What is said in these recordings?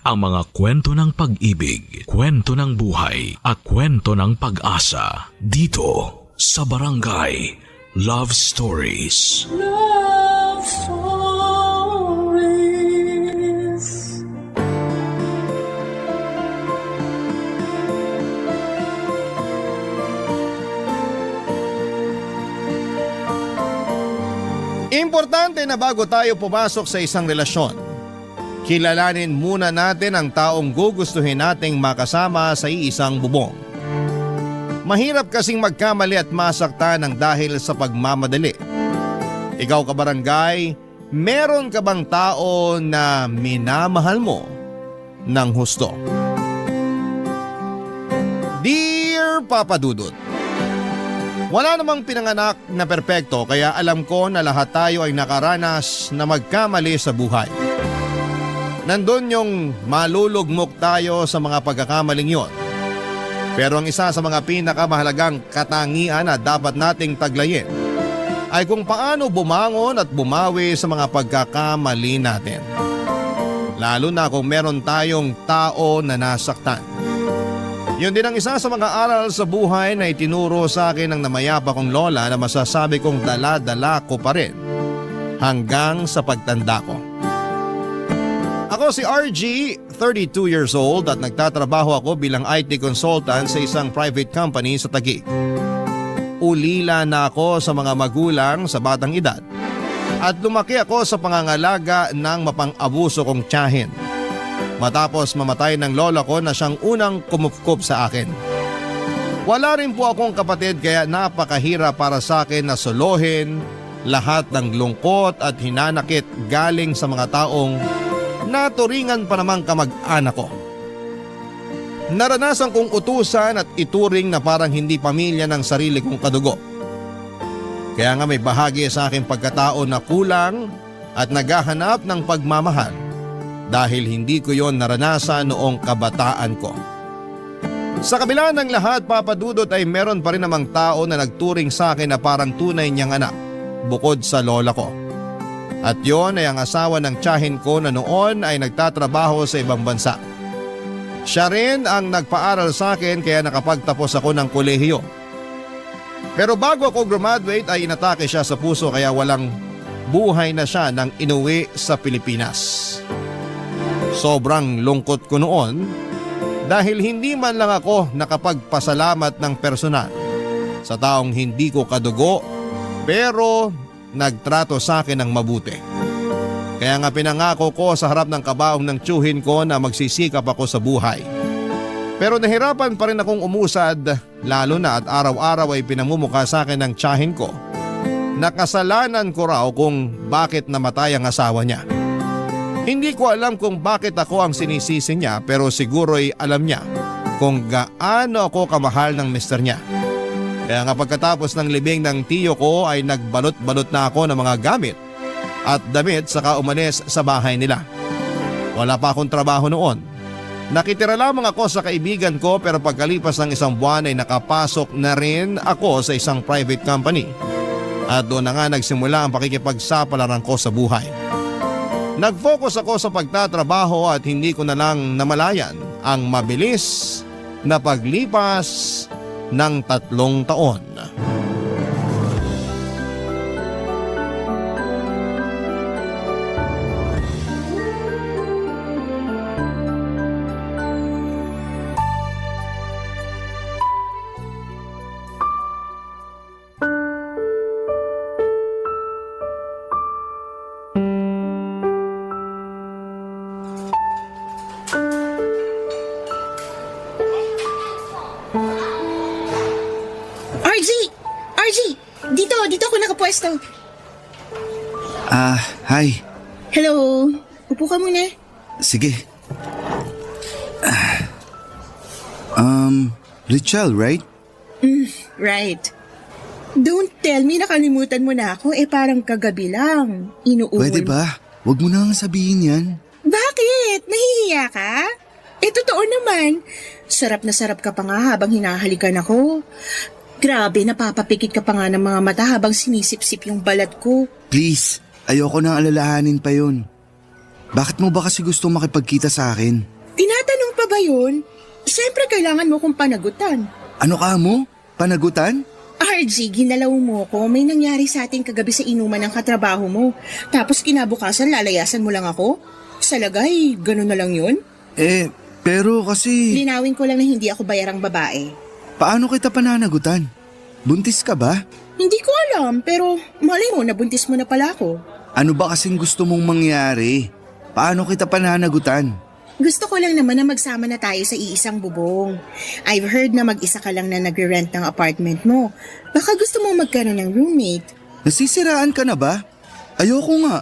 ang mga kwento ng pag-ibig, kwento ng buhay at kwento ng pag-asa dito sa Barangay Love Stories. Love Stories. Importante na bago tayo pumasok sa isang relasyon, kilalanin muna natin ang taong gugustuhin nating makasama sa iisang bubong. Mahirap kasing magkamali at masaktan ng dahil sa pagmamadali. Ikaw kabarangay, meron ka bang tao na minamahal mo ng husto? Dear Papa Dudut, wala namang pinanganak na perpekto kaya alam ko na lahat tayo ay nakaranas na magkamali sa buhay. Nandun yung malulugmok tayo sa mga pagkakamaling yon. Pero ang isa sa mga pinakamahalagang katangian na dapat nating taglayin ay kung paano bumangon at bumawi sa mga pagkakamali natin. Lalo na kung meron tayong tao na nasaktan. Yun din ang isa sa mga aral sa buhay na itinuro sa akin ng namayapa kong lola na masasabi kong dala-dala ko pa rin hanggang sa pagtanda ko. Ako si RG, 32 years old at nagtatrabaho ako bilang IT consultant sa isang private company sa Taguig. Ulila na ako sa mga magulang sa batang edad at lumaki ako sa pangangalaga ng mapang-abuso kong tiyahin. Matapos mamatay ng lola ko na siyang unang kumupkup sa akin. Wala rin po akong kapatid kaya napakahirap para sa akin na solohin lahat ng lungkot at hinanakit galing sa mga taong naturingan pa namang kamag-anak ko. Naranasan kong utusan at ituring na parang hindi pamilya ng sarili kong kadugo. Kaya nga may bahagi sa aking pagkatao na kulang at naghahanap ng pagmamahal. Dahil hindi ko yon naranasan noong kabataan ko. Sa kabila ng lahat, Papa Dudut, ay meron pa rin namang tao na nagturing sa akin na parang tunay niyang anak bukod sa lola ko. At yon ay ang asawa ng tiyahin ko na noon ay nagtatrabaho sa ibang bansa. Siya rin ang nagpaaral sa akin kaya nakapagtapos ako ng kolehiyo. Pero bago ako graduate ay inatake siya sa puso kaya walang buhay na siya nang inuwi sa Pilipinas. Sobrang lungkot ko noon dahil hindi man lang ako nakapagpasalamat ng personal sa taong hindi ko kadugo pero nagtrato sa akin ng mabuti. Kaya nga pinangako ko sa harap ng kabaong ng tiyuhin ko na magsisikap ako sa buhay. Pero nahirapan pa rin akong umusad lalo na at araw-araw ay pinamumukha sa akin ng tiyahin ko na kasalanan ko raw kung bakit namatay ang asawa niya. Hindi ko alam kung bakit ako ang sinisisi niya pero siguro'y alam niya kung gaano ako kamahal ng mister niya. Kaya nga pagkatapos ng libing ng tiyo ko ay nagbalot-balot na ako ng mga gamit at damit saka umalis sa bahay nila. Wala pa akong trabaho noon. Nakitira lamang ako sa kaibigan ko pero pagkalipas ng isang buwan ay nakapasok na rin ako sa isang private company. At doon na nga nagsimula ang pakikipagsapalaran ko sa buhay. Nag-focus ako sa pagtatrabaho at hindi ko na lang namalayan ang mabilis na paglipas ng 3 taon. Dito ako nakapwesto. Hi. Hello. Upo ka muna. Sige. Richelle, right? Right. Don't tell me nakalimutan mo na ako. Parang kagabi lang. Inuuwi. Pwede ba? Huwag mo na nga sabihin yan. Bakit? Nahihiya ka? Totoo naman. Sarap na sarap ka pa nga habang hinahalikan ako. Grabe, napapapikit ka pa nga ng mga mata habang sinisip-sip yung balat ko. Please, ayoko nang alalahanin pa yun. Bakit mo ba kasi gusto makipagkita sa akin? ba yun? Siyempre kailangan mo kong panagutan. Ano ka mo? Panagutan? RG, ginalaw mo ko. May nangyari sa atin kagabi sa inuman ng katrabaho mo. Tapos kinabukasan lalayasan mo lang ako? Sa lagay, ganun na lang yun? Pero kasi... Linawin ko lang na hindi ako bayarang babae. Paano kita pananagutan? Buntis ka ba? Hindi ko alam, pero malay mo, nabuntis mo na pala ako. Ano ba kasing gusto mong mangyari? Paano kita pananagutan? Gusto ko lang naman na magsama na tayo sa iisang bubong. I've heard na mag-isa ka lang na nagre-rent ng apartment mo. Baka gusto mo magkaroon ng roommate. Nasisiraan ka na ba? Ayoko nga.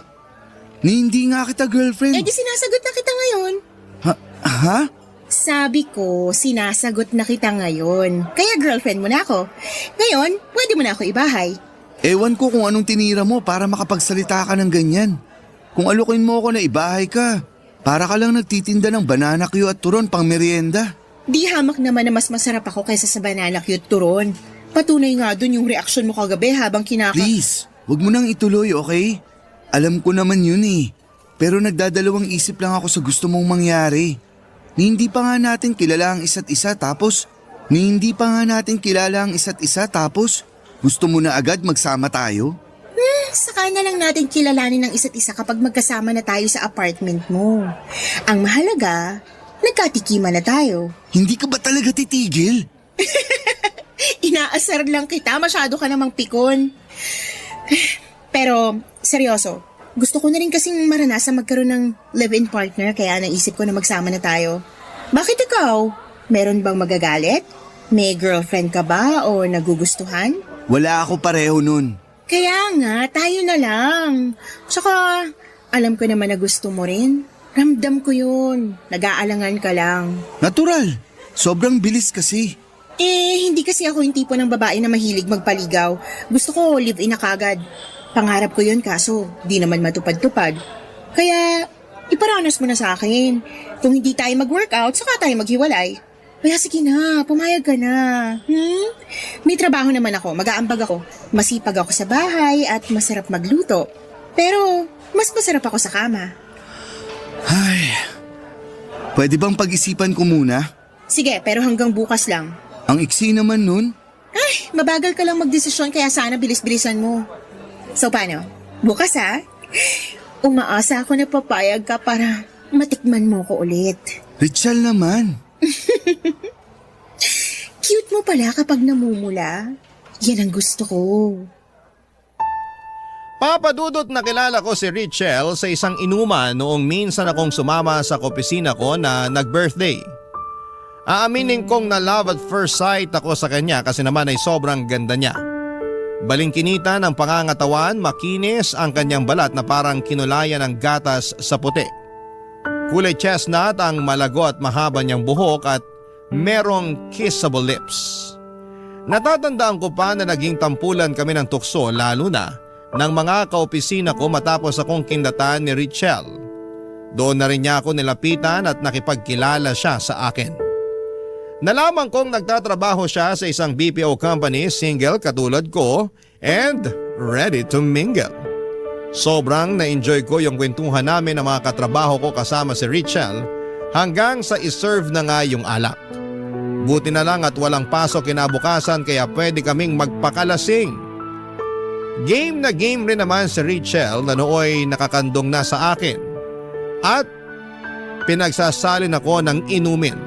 Hindi nga kita girlfriend. Di sinasagot na kita ngayon. Ha? Sabi ko, sinasagot na kita ngayon. Kaya girlfriend mo na ako. Ngayon, pwede mo na ako ibahay. Ewan ko kung anong tinira mo para makapagsalita ka ng ganyan. Kung alukin mo ako na ibahay ka, para ka lang nagtitinda ng banana Q at turon pang merienda. Di hamak naman na mas masarap ako kaysa sa banana cute turon. Patunay nga dun yung reaksyon mo kagabi habang Please, wag mo nang ituloy, okay? Alam ko naman yun eh. Pero nagdadalawang isip lang ako sa gusto mong mangyari. Hindi pa nga natin kilala ang isa't isa tapos gusto mo na agad magsama tayo? Saka na lang natin kilalanin ng isa't isa kapag magkasama na tayo sa apartment mo. Ang mahalaga, nagkatikiman na tayo. Hindi ka ba talaga titigil? Inaasar lang kita, masyado ka namang pikon. Pero, seryoso, gusto ko na rin kasing maranasan magkaroon ng live-in partner kaya naisip ko na magsama na tayo. Bakit ikaw? Meron bang magagalit? May girlfriend ka ba o nagugustuhan? Wala ako pareho nun. Kaya nga, tayo na lang. Tsaka, alam ko naman na gusto mo rin. Ramdam ko yun. Nag-aalangan ka lang. Natural. Sobrang bilis kasi. Hindi kasi ako yung tipo ng babae na mahilig magpaligaw. Gusto ko live-in na kagad. Pangarap ko yun kaso di naman matupad-tupad. Kaya iparanas mo na sa akin. Kung hindi tayo mag-workout, saka tayo maghiwalay. Kaya sige na, pumayag ka na. May trabaho naman ako, mag-aambag ako. Masipag ako sa bahay at masarap magluto. Pero mas masarap ako sa kama. Ay, pwede bang pag-isipan ko muna? Sige, pero hanggang bukas lang. Ang iksi naman nun. Ay, mabagal ka lang magdesisyon kaya sana bilis-bilisan mo. So paano? Bukas ha? Umaasa ako na papayag ka para matikman mo ko ulit. Richel naman. Cute mo pala kapag namumula. Yan ang gusto ko. Papadudot nakilala ko si Richel sa isang inuman noong minsan akong sumama sa opisina ko na nag-birthday. Aaminin kong na love at first sight ako sa kanya kasi naman ay sobrang ganda niya. Balingkinita ng pangangatawan, makinis ang kanyang balat na parang kinulayan ng gatas sa puti. Kulay chestnut ang malago at mahaba niyang buhok at merong kissable lips. Natatandaan ko pa na naging tampulan kami ng tukso lalo na ng mga kaopisina ko matapos akong kindatan ni Richel. Doon na rin niya ako nilapitan at nakipagkilala siya sa akin. Nalaman kong nagtatrabaho siya sa isang BPO company, single katulad ko and ready to mingle. Sobrang na-enjoy ko yung kwentuhan namin ng mga katrabaho ko kasama si Richel hanggang sa iserve na nga yung alak. Buti na lang at walang pasok kinabukasan kaya pwede kaming magpakalasing. Game na game rin naman si Richel na nooy nakakandong na sa akin at pinagsasalin ako ng inumin.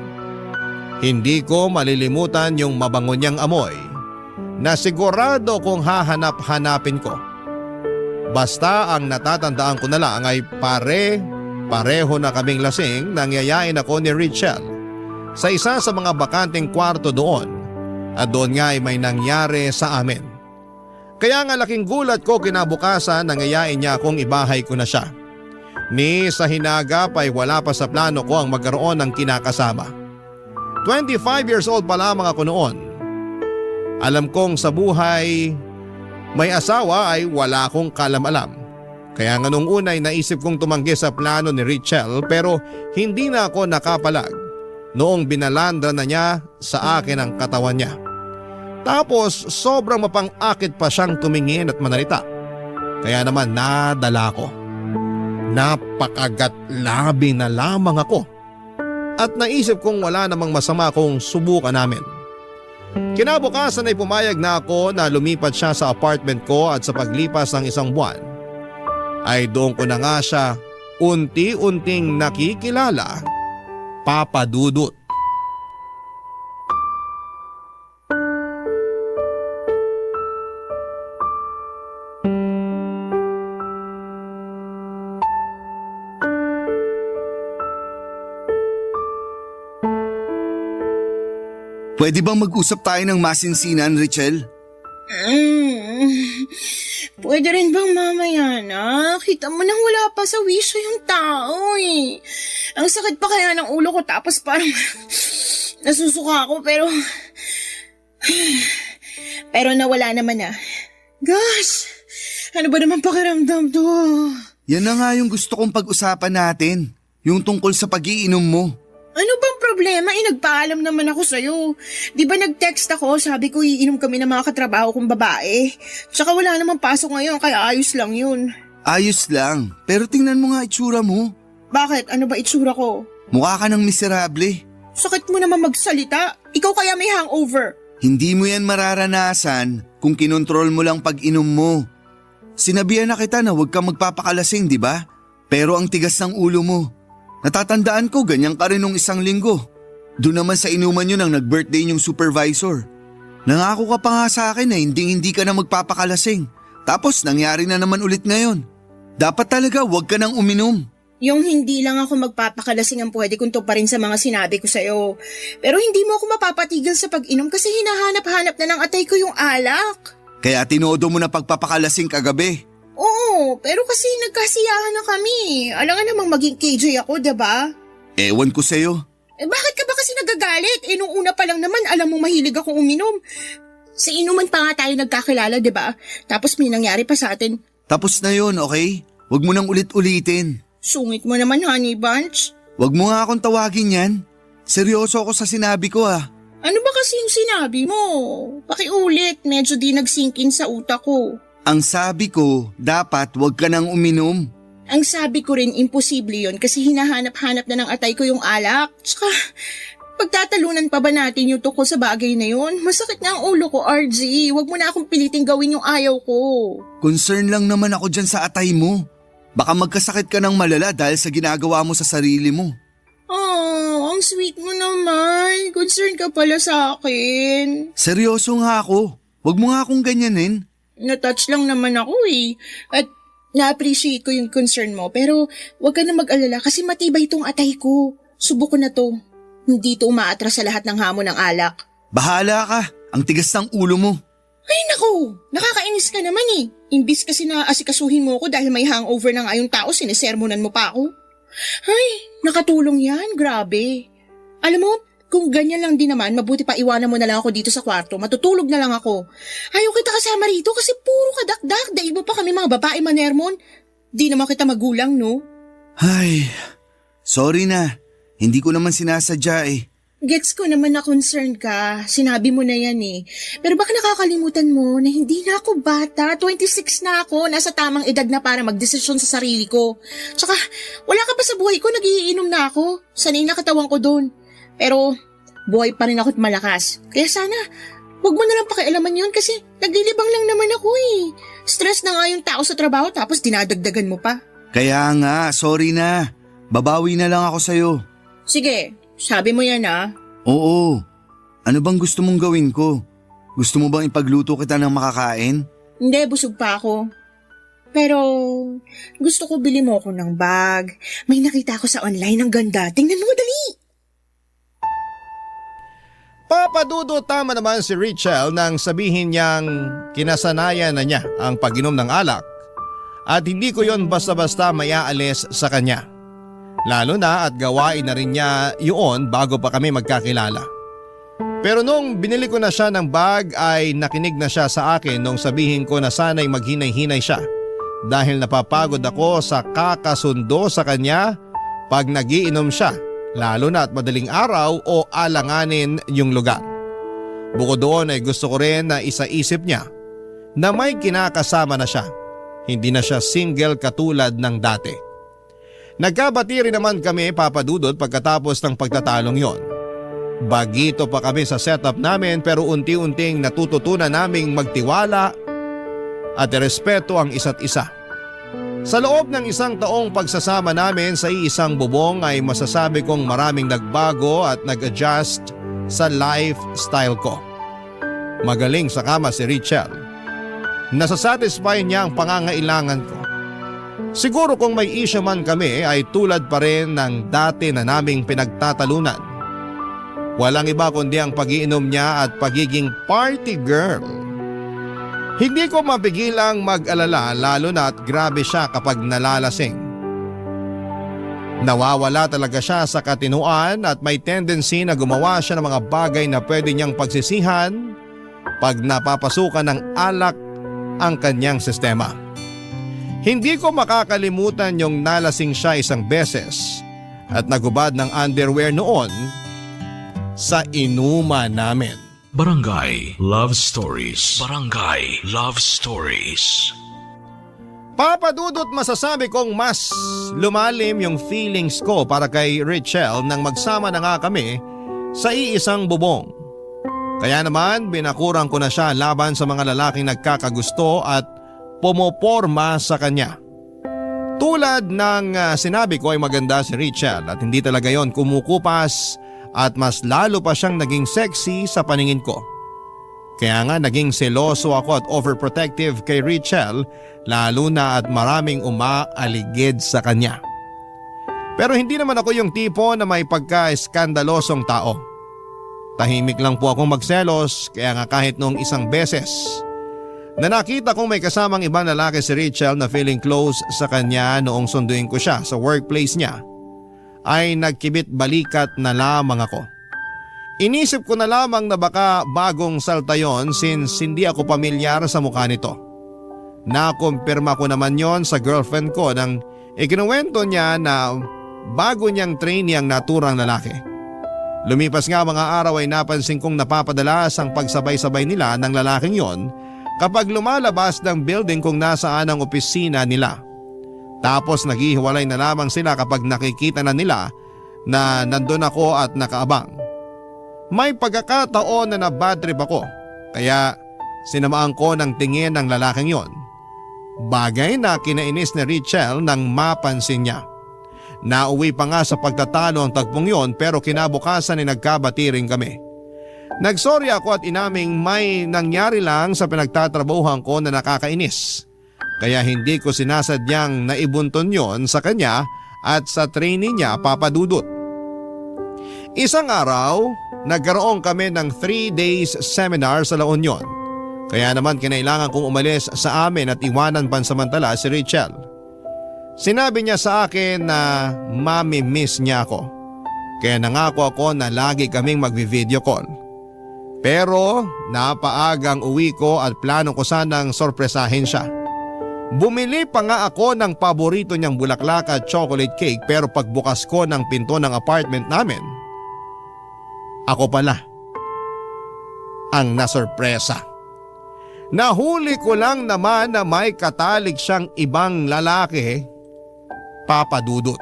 Hindi ko malilimutan yung mabango niyang amoy na sigurado kong hahanap-hanapin ko. Basta ang natatandaan ko na lang ay pareho na kaming lasing nang yayain ako ni Richel sa isa sa mga bakanteng kwarto doon at doon nga ay may nangyari sa amin. Kaya nga laking gulat ko kinabukasan nang yayain niya akong ibahay ko na siya. Ni sa hinagap ay wala pa sa plano ko ang magkaroon ng kinakasama. 25 years old pa lamang ako noon. Alam kong sa buhay may asawa ay wala akong kalam-alam. Kaya nga nung una ay naisip kong tumanggi sa plano ni Richel pero hindi na ako nakapalag noong binalandra na niya sa akin ang katawan niya. Tapos sobrang mapang-akit pa siyang tumingin at manalita. Kaya naman nadala ko. Napakagat labi na lamang ako. at naisip kong wala namang masama kung subukan namin. Kinabukasan ay pumayag na ako na lumipat siya sa apartment ko at sa paglipas ng isang buwan ay doon ko na nga siya unti-unting nakikilala, Papa Dudut. Pwede bang mag-usap tayo ng masinsinan, Richelle? Pwede rin bang mamaya na? Kita mo nang wala pa sa wisyo yung tao eh. Ang sakit pa kaya ng ulo ko tapos parang nasusuka ako pero nawala naman na. Gosh, ano ba naman pakiramdam to? Yan na nga yung gusto kong pag-usapan natin. Yung tungkol sa pag-iinom mo. Ano bang problema? Nagpaalam naman ako sa'yo. Di ba nag-text ako, sabi ko iinom kami ng mga katrabaho kong babae. Tsaka wala namang pasok ngayon, kaya ayos lang yun. Ayos lang, pero tingnan mo nga itsura mo. Bakit? Ano ba itsura ko? Mukha ka ng miserable. Sakit mo naman magsalita. Ikaw kaya may hangover. Hindi mo yan mararanasan kung kinontrol mo lang pag-inom mo. Sinabihan na kita na huwag kang magpapakalasing, di ba? Pero ang tigas ng ulo mo. Natatandaan ko ganyan ka rin nung isang linggo. Doon naman sa inuman nyo nang nag-birthday yung supervisor. Nangako ka pa nga sa akin na hindi ka na magpapakalasing. Tapos nangyari na naman ulit ngayon. Dapat talaga huwag ka nang uminom. Yung hindi lang ako magpapakalasing ang pwede kong tuparin sa mga sinabi ko sa'yo. Pero hindi mo ako mapapatigil sa pag-inom kasi hinahanap-hanap na ng atay ko yung alak. Kaya tinodo mo na pagpapakalasing kagabi. Oo, pero kasi nagkasiyahan na kami. Alam nga namang maging KJ ako, diba? Ewan ko sa'yo. Bakit ka ba kasi nagagalit? Nung una pa lang naman, alam mo mahilig akong uminom. Sa inuman pa nga tayo nagkakilala, diba? Tapos may nangyari pa sa atin. Tapos na yun, okay? Huwag mo nang ulit-ulitin. Sungit mo naman, Honey Bunch. Huwag mo nga akong tawagin yan. Seryoso ako sa sinabi ko Ano ba kasi yung sinabi mo? Pakiulit, medyo di nag-sink in sa utak ko. Ang sabi ko, dapat huwag ka nang uminom. Ang sabi ko rin, imposible yun kasi hinahanap-hanap na ng atay ko yung alak. Tsaka, pagtatalunan pa ba natin yung tungkol sa bagay na yun? Masakit na ang ulo ko, RG. Huwag mo na akong piliting gawin yung ayaw ko. Concern lang naman ako dyan sa atay mo. Baka magkasakit ka ng malala dahil sa ginagawa mo sa sarili mo. Oh, ang sweet mo naman. Concern ka pala sa akin. Seryoso nga ako. Huwag mo nga akong ganyanin. Na-touch lang naman ako eh. At na-appreciate ko yung concern mo. Pero huwag ka na mag-alala kasi matibay itong atay ko. Subok ko na to. Hindi to umaatras sa lahat ng hamon ng alak. Bahala ka. Ang tigas ng ulo mo. Ay naku, nakakainis ka naman eh. Imbis kasi na asikasuhin mo ko dahil may hangover na nga yung tao, sinisermonan mo pa ako. Ay, nakatulong yan, grabe. Alam mo, kung ganyan lang din naman, mabuti pa iwanan mo na lang ako dito sa kwarto. Matutulog na lang ako. Ayaw kita kasama rito kasi puro kadakdak. Dahil mo pa kami mga babae manermon. Di naman kita magulang, no? Ay, sorry na. Hindi ko naman sinasadya eh. Gets ko naman na concerned ka. Sinabi mo na yan eh. Pero baka nakakalimutan mo na hindi na ako bata. 26 na ako. Nasa tamang edad na para magdesisyon sa sarili ko. Tsaka, wala ka pa sa buhay ko. Nagiinom na ako. Sanay na katawan ko doon. Pero, buhay pa rin ako't malakas. Kaya sana, huwag mo na lang pakialaman yun kasi naglilibang lang naman ako eh. Stress na nga yung tao sa trabaho tapos dinadagdagan mo pa. Kaya nga, sorry na. Babawi na lang ako sa'yo. Sige, sabi mo yan ah. Oo. Ano bang gusto mong gawin ko? Gusto mo bang ipagluto kita ng makakain? Hindi, busog pa ako. Pero, gusto ko bili mo ako ng bag. May nakita ko sa online ang ganda. Tingnan mo, dali! Papa Dudo, tama naman si Richelle nang sabihin niyang kinasanayan na niya ang pag-inom ng alak at hindi ko yon basta-basta mayaalis sa kanya. Lalo na at gawain na rin niya yun bago pa kami magkakilala. Pero nung binili ko na siya ng bag ay nakinig na siya sa akin nung sabihin ko na sana'y maghinay-hinay siya dahil napapagod ako sa kakasundo sa kanya pag nagiinom siya. Lalo na at madaling araw o alanganin yung lugar. Bukod doon ay gusto ko rin na isaisip niya na may kinakasama na siya. Hindi na siya single katulad ng dati. Nagkabati rin naman kami, Papa Dudut, pagkatapos ng pagtatalong yon. Bagito pa kami sa setup namin pero unti-unting natututunan naming magtiwala at irespeto ang isa't isa. Sa loob ng 1 taong pagsasama namin sa iisang bubong ay masasabi kong maraming nagbago at nag-adjust sa lifestyle ko. Magaling sa kama si Richelle. Nasasatisfy niya ang pangangailangan ko. Siguro kung may issue man kami ay tulad pa rin ng dati na naming pinagtatalunan. Walang iba kundi ang pag-iinom niya at pagiging party girl. Hindi ko mapigilang mag-alala lalo na at grabe siya kapag nalalasing. Nawawala talaga siya sa katinuan at may tendency na gumawa siya ng mga bagay na pwede niyang pagsisihan pag napapasukan ng alak ang kanyang sistema. Hindi ko makakalimutan yung nalasing siya isang beses at nagubad ng underwear noon sa inuman namin. Barangay Love Stories. Barangay Love Stories. Papa Dudut, masasabi kong mas lumalim yung feelings ko para kay Richelle nang magsama na nga kami sa iisang bubong. Kaya naman binakurang ko na siya laban sa mga lalaking nagkakagusto at pumoporma sa kanya. Tulad ng sinabi ko ay maganda si Richelle at hindi talaga yon kumukupas at mas lalo pa siyang naging sexy sa paningin ko. Kaya nga naging seloso ako at overprotective kay Richelle lalo na at maraming umaaligid sa kanya. Pero hindi naman ako yung tipo na may pagka-eskandalosong tao. Tahimik lang po akong magselos kaya nga kahit noong isang beses na nakita kong may kasamang ibang lalaki si Richelle na feeling close sa kanya noong sunduin ko siya sa workplace niya, ay nagkibit balikat na lamang ako. Inisip ko na lamang na baka bagong salta yon since hindi ako pamilyar sa mukha nito. Nakumpirma ko naman yon sa girlfriend ko nang ikinuwento niya na bago niyang trainee ang naturang lalaki. Lumipas nga mga araw ay napansin kong napapadalas ang pagsabay-sabay nila ng lalaking yon kapag lumalabas ng building kung nasaan ang opisina nila. Tapos naghihiwalay na lamang sila kapag nakikita na nila na nandun ako at nakaabang. May pagkakataon na nabad trip ako kaya sinamaan ko ng tingin ng lalaking yon. Bagay na kinainis ni Richelle nang mapansin niya. Nauwi pa nga sa pagtatalo ang tagpong yon pero kinabukasan ay nagkabati rin kami. Nagsorry ako at inaming may nangyari lang sa pinagtatrabahuhan ko na nakakainis. Kaya hindi ko sinasadyang naibunton yon sa kanya at sa trainee niya, Papa Dudut. Isang araw, nagkaroon kami ng 3 days seminar sa La Union. Kaya naman kinailangan kong umalis sa amin at iwanan pansamantala si Richelle. Sinabi niya sa akin na mami-miss niya ako. Kaya nangako ako na lagi kaming magvi-video call. Pero napaagang uwi ko at plano ko sanang sorpresahin siya. Bumili pa nga ako ng paborito niyang bulaklak at chocolate cake pero pagbukas ko ng pinto ng apartment namin, ako pala ang nasorpresa. Nahuli ko lang naman na may katalik siyang ibang lalaki, Papa Dudut.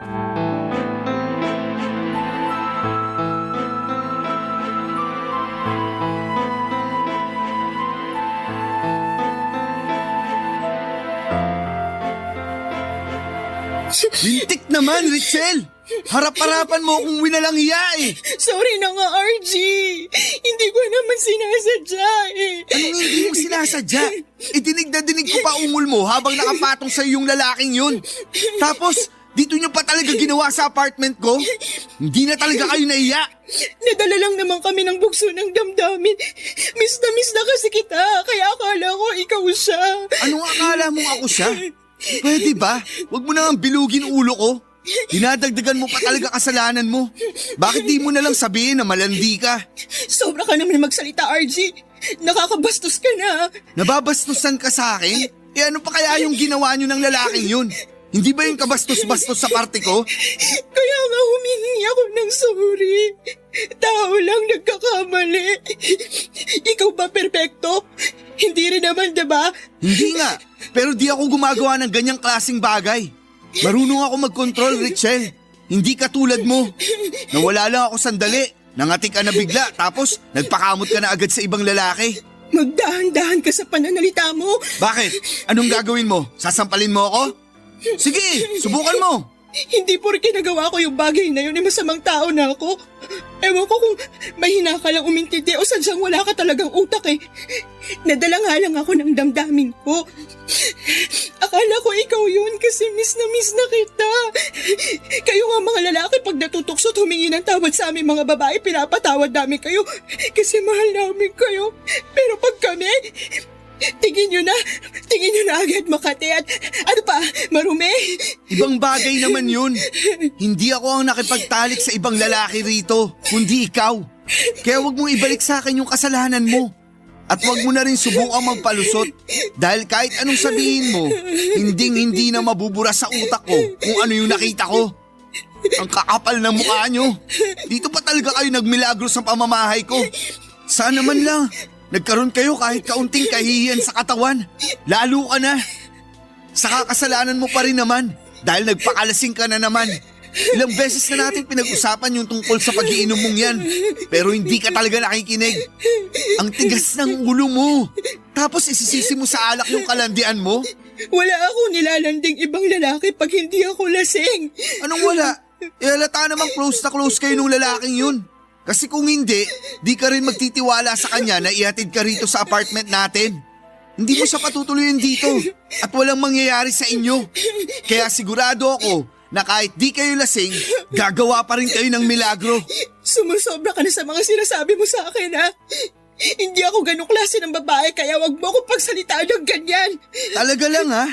Lintik naman, Richelle! Harap-harapan mo akong winalang hiya eh! Sorry na nga, RG. Hindi ko naman sinasadya eh. Anong hindi mo sinasadya? Dinig na dinig ko pa ungol mo habang nakapatong sa yung lalaking yun. Tapos, dito niyo pa talaga ginawa sa apartment ko? Hindi na talaga kayo naiya. Nadala lang naman kami ng bugso ng damdamin. Miss na kasi kita, kaya akala ko ikaw siya. Anong akala mong ako siya? Pwede ba? Huwag mo nang bilugin ulo ko. Dinadagdagan mo pa talaga kasalanan mo. Bakit di mo na lang sabihin na malandi ka? Sobra ka naman magsalita, RG. Nakakabastos ka na. Nababastusan ka sa akin? Ano pa kaya yung ginawa nyo ng lalaking yun? Hindi ba yung kabastos-bastos sa parte ko? Kaya nga humingi ako ng sorry. Tao lang nagkakamali. Ikaw ba perpekto? Hindi rin naman, diba? Hindi nga, pero di ako gumagawa ng ganyang klaseng bagay. Marunong ako mag-control, Richelle. Hindi katulad mo. Nawala lang ako sandali. Nangati ka na bigla tapos nagpakamot ka na agad sa ibang lalaki. Magdahan-dahan ka sa pananalita mo. Bakit? Anong gagawin mo? Sasampalin mo ako? Sige, subukan mo. Hindi porke nagawa ko yung bagay na yun ay masamang tao na ako. Ewan ko kung mahina ka lang umintindi o sadyang wala ka talagang utak eh. Nadala nga lang ako ng damdamin ko. Akala ko ikaw yun kasi miss na kita. Kayo nga mga lalaki pag natutuksot humingi ng tawad sa aming mga babae, pinapatawad namin kayo kasi mahal namin kayo. Pero pag kami, tingin nyo na agad Makati at ano pa, marumi. Ibang bagay naman yun. Hindi ako ang nakipagtalik sa ibang lalaki rito, kundi ikaw. Kaya wag mong ibalik sa akin yung kasalanan mo. At wag mo na rin subukang magpalusot. Dahil kahit anong sabihin mo, hindi na mabubura sa utak ko kung ano yung nakita ko. Ang kakapal ng mukha nyo. Dito pa talaga kayo nagmilagro sa pamamahay ko. Sana man lang nagkaroon kayo kahit kaunting kahihiyan sa katawan. Lalo ka na. Sa kakasalanan mo pa rin naman dahil nagpakalasing ka na naman. Ilang beses na natin pinag-usapan yung tungkol sa pag-iinom mong yan. Pero hindi ka talaga nakikinig. Ang tigas ng ulo mo. Tapos isisisi mo sa alak yung kalandian mo? Wala akong nilalanding ibang lalaki pag hindi ako lasing. Anong wala? Halata namang close na close kayo nung lalaking yun. Kasi kung hindi, di ka rin magtitiwala sa kanya na ihatid ka rito sa apartment natin. Hindi mo siya patutuloyin dito at walang mangyayari sa inyo. Kaya sigurado ako na kahit di kayo lasing, gagawa pa rin kayo ng milagro. Sumusobra ka na sa mga sinasabi mo sa akin, ha? Hindi ako ganong klase ng babae kaya wag mo akong pagsalitaan ng ganyan. Talaga lang ha?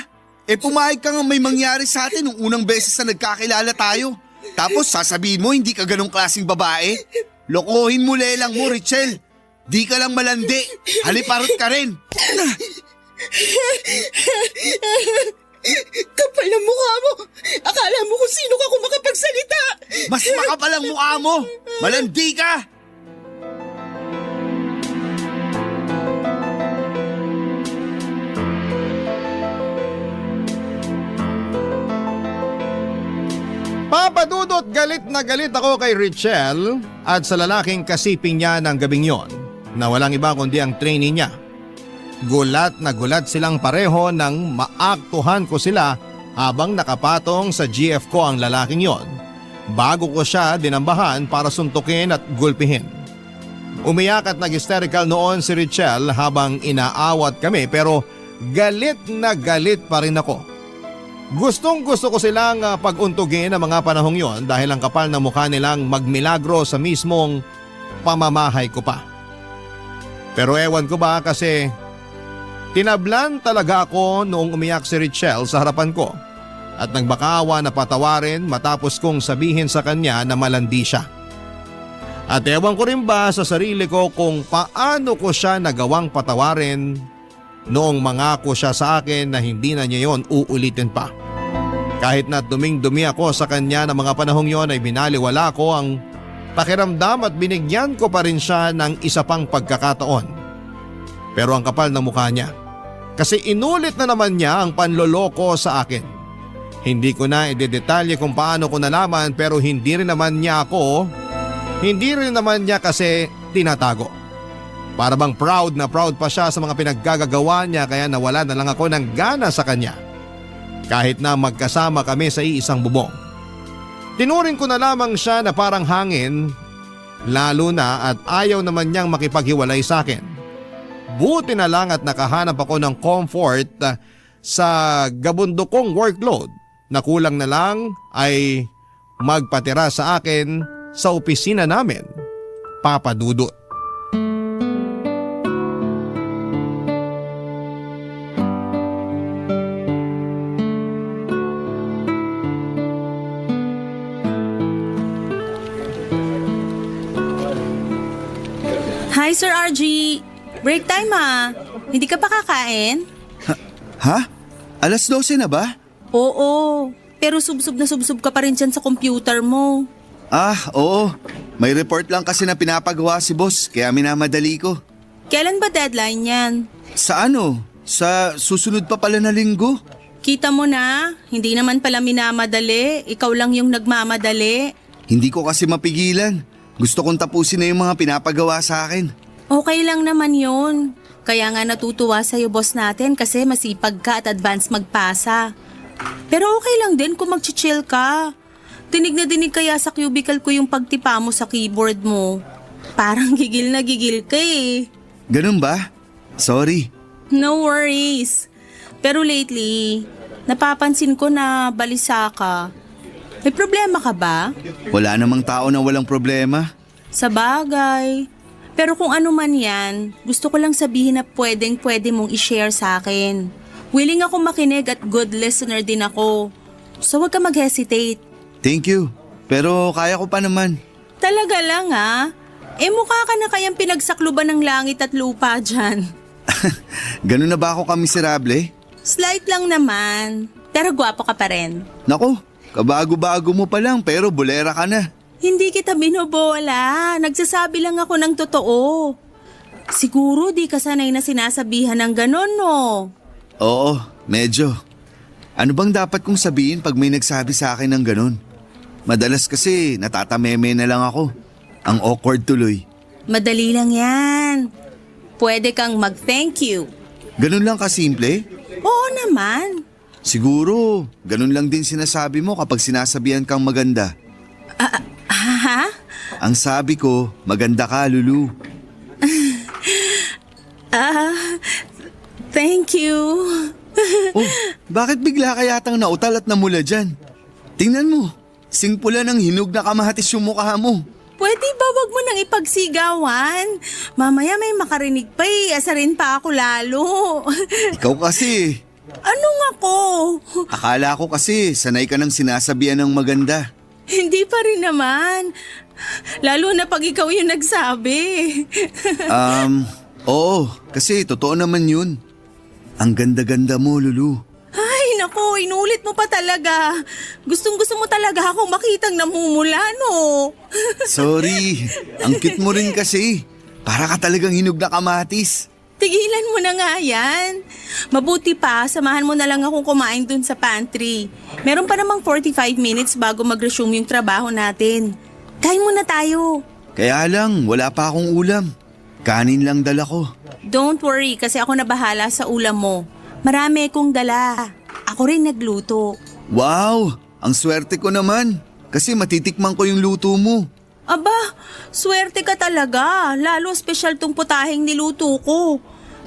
Pumayag ka nga may mangyari sa atin nung unang beses na nagkakilala tayo. Tapos sasabihin mo hindi ka ganong klaseng babae? Lokohin mo lelang mo, Richelle. Di ka lang malandi. Haliparot ka rin. Kapal ng mukha mo! Akala mo kung sino ka kung makapagsalita! Mas makapal ang mukha mo! Malandi ka! Papadudot galit na galit ako kay Richelle at sa lalaking kasiping niya ng gabing yon na walang iba kundi ang trainee niya. Gulat na gulat silang pareho nang maaktuhan ko sila habang nakapatong sa GF ko ang lalaking yon bago ko siya dinambahan para suntukin at gulpihin. Umiyak at nag-hysterical noon si Richelle habang inaawat kami pero galit na galit pa rin ako. Gustong gusto ko silang pag-untugin ang mga panahong yon dahil ang kapal na mukha nilang magmilagro sa mismong pamamahay ko pa. Pero ewan ko ba kasi tinablan talaga ako noong umiyak si Richelle sa harapan ko at nagbakaawa na patawarin matapos kong sabihin sa kanya na malandi siya. At ewan ko rin ba sa sarili ko kung paano ko siya nagawang patawarin noong mangako siya sa akin na hindi na niya yon uulitin pa. Kahit na duming-dumi ako sa kanya ng mga panahong yon ay binaliwala ko ang pakiramdam at binigyan ko pa rin siya ng isa pang pagkakataon. Pero ang kapal ng mukha niya. Kasi inulit na naman niya ang panloloko sa akin. Hindi ko na idedetalye kung paano ko nalaman pero hindi rin naman niya kasi tinatago. Para bang proud na proud pa siya sa mga pinaggagawa niya kaya nawala na lang ako ng gana sa kanya. Kahit na magkasama kami sa iisang bubong. Tinuring ko na lamang siya na parang hangin lalo na at ayaw naman niyang makipaghiwalay sa akin. Buti na lang at nakahanap ako ng comfort sa gabundokong workload na kulang na lang ay magpatira sa akin sa opisina namin, Papa Dudut. Hi, Sir RG. Break time Hindi ka pa kakain? Ha? Alas 12 na ba? Oo. Pero subsob na subsob ka pa rin dyan sa computer mo. Oo. May report lang kasi na pinapagawa si boss kaya minamadali ko. Kailan ba deadline yan? Sa ano? Sa susunod pa pala na linggo. Kita mo na, hindi naman pala minamadali. Ikaw lang yung nagmamadali. Hindi ko kasi mapigilan. Gusto kong tapusin na yung mga pinapagawa sa akin. Okay lang naman yun. Kaya nga natutuwa sa'yo boss natin kasi masipag ka at advance magpasa. Pero okay lang din kung mag-chill ka. Dinig na dinig kaya sa cubicle ko yung pagtipa mo sa keyboard mo. Parang gigil na gigil ka eh. Ganun ba? Sorry. No worries. Pero lately, napapansin ko na balisa ka. May problema ka ba? Wala namang tao na walang problema. Sa bagay. Pero kung ano man yan, gusto ko lang sabihin na pwede mong i-share sa akin. Willing ako makinig at good listener din ako. So huwag ka mag-hesitate. Thank you. Pero kaya ko pa naman. Talaga lang ha? Mukha ka na kayang pinagsakluban ng langit at lupa dyan. Ganun na ba ako kamiserable? Slight lang naman. Pero gwapo ka pa rin. Naku, kabago-bago mo pa lang pero bolera ka na. Hindi kita binobola. Nagsasabi lang ako ng totoo. Siguro di ka sanay na sinasabihan ng ganon, no? Oo, medyo. Ano bang dapat kong sabihin pag may nagsabi sa akin ng ganon? Madalas kasi natatameme na lang ako. Ang awkward tuloy. Madali lang yan. Pwede kang mag-thank you. Ganun lang kasimple? Oo naman. Siguro, ganun lang din sinasabi mo kapag sinasabihan kang maganda. Ha? Ang sabi ko, maganda ka, Lulu. Thank you. Oh, bakit bigla ka yatang nautal at namula dyan? Tingnan mo, singpula ng hinog na kamahatis yung mukha mo. Pwede ba wag mo nang ipagsigawan? Mamaya may makarinig pa eh. Asarin pa ako lalo. Ikaw kasi, Anong ako? akala ko kasi sanay ka ng sinasabihan ng maganda. Hindi pa rin naman. Lalo na pag ikaw yung nagsabi. Oo, kasi totoo naman yun. Ang ganda-ganda mo, Lulu. Ay, nako, inulit mo pa talaga. Gustong-gusto mo talaga akong makitang namumula, no? Sorry, ang cute mo rin kasi. Para ka talagang hinog na kamatis. Tigilan mo na nga yan. Mabuti pa, samahan mo na lang akong kumain dun sa pantry. Meron pa namang 45 minutes bago mag-resume yung trabaho natin. Kain muna tayo. Kaya lang, wala pa akong ulam. Kanin lang dala ko. Don't worry kasi ako na bahala sa ulam mo. Marami akong dala. Ako rin nagluto. Wow, ang swerte ko naman. Kasi matitikman ko yung luto mo. Aba, swerte ka talaga. Lalo special tong putaheng niluto ko.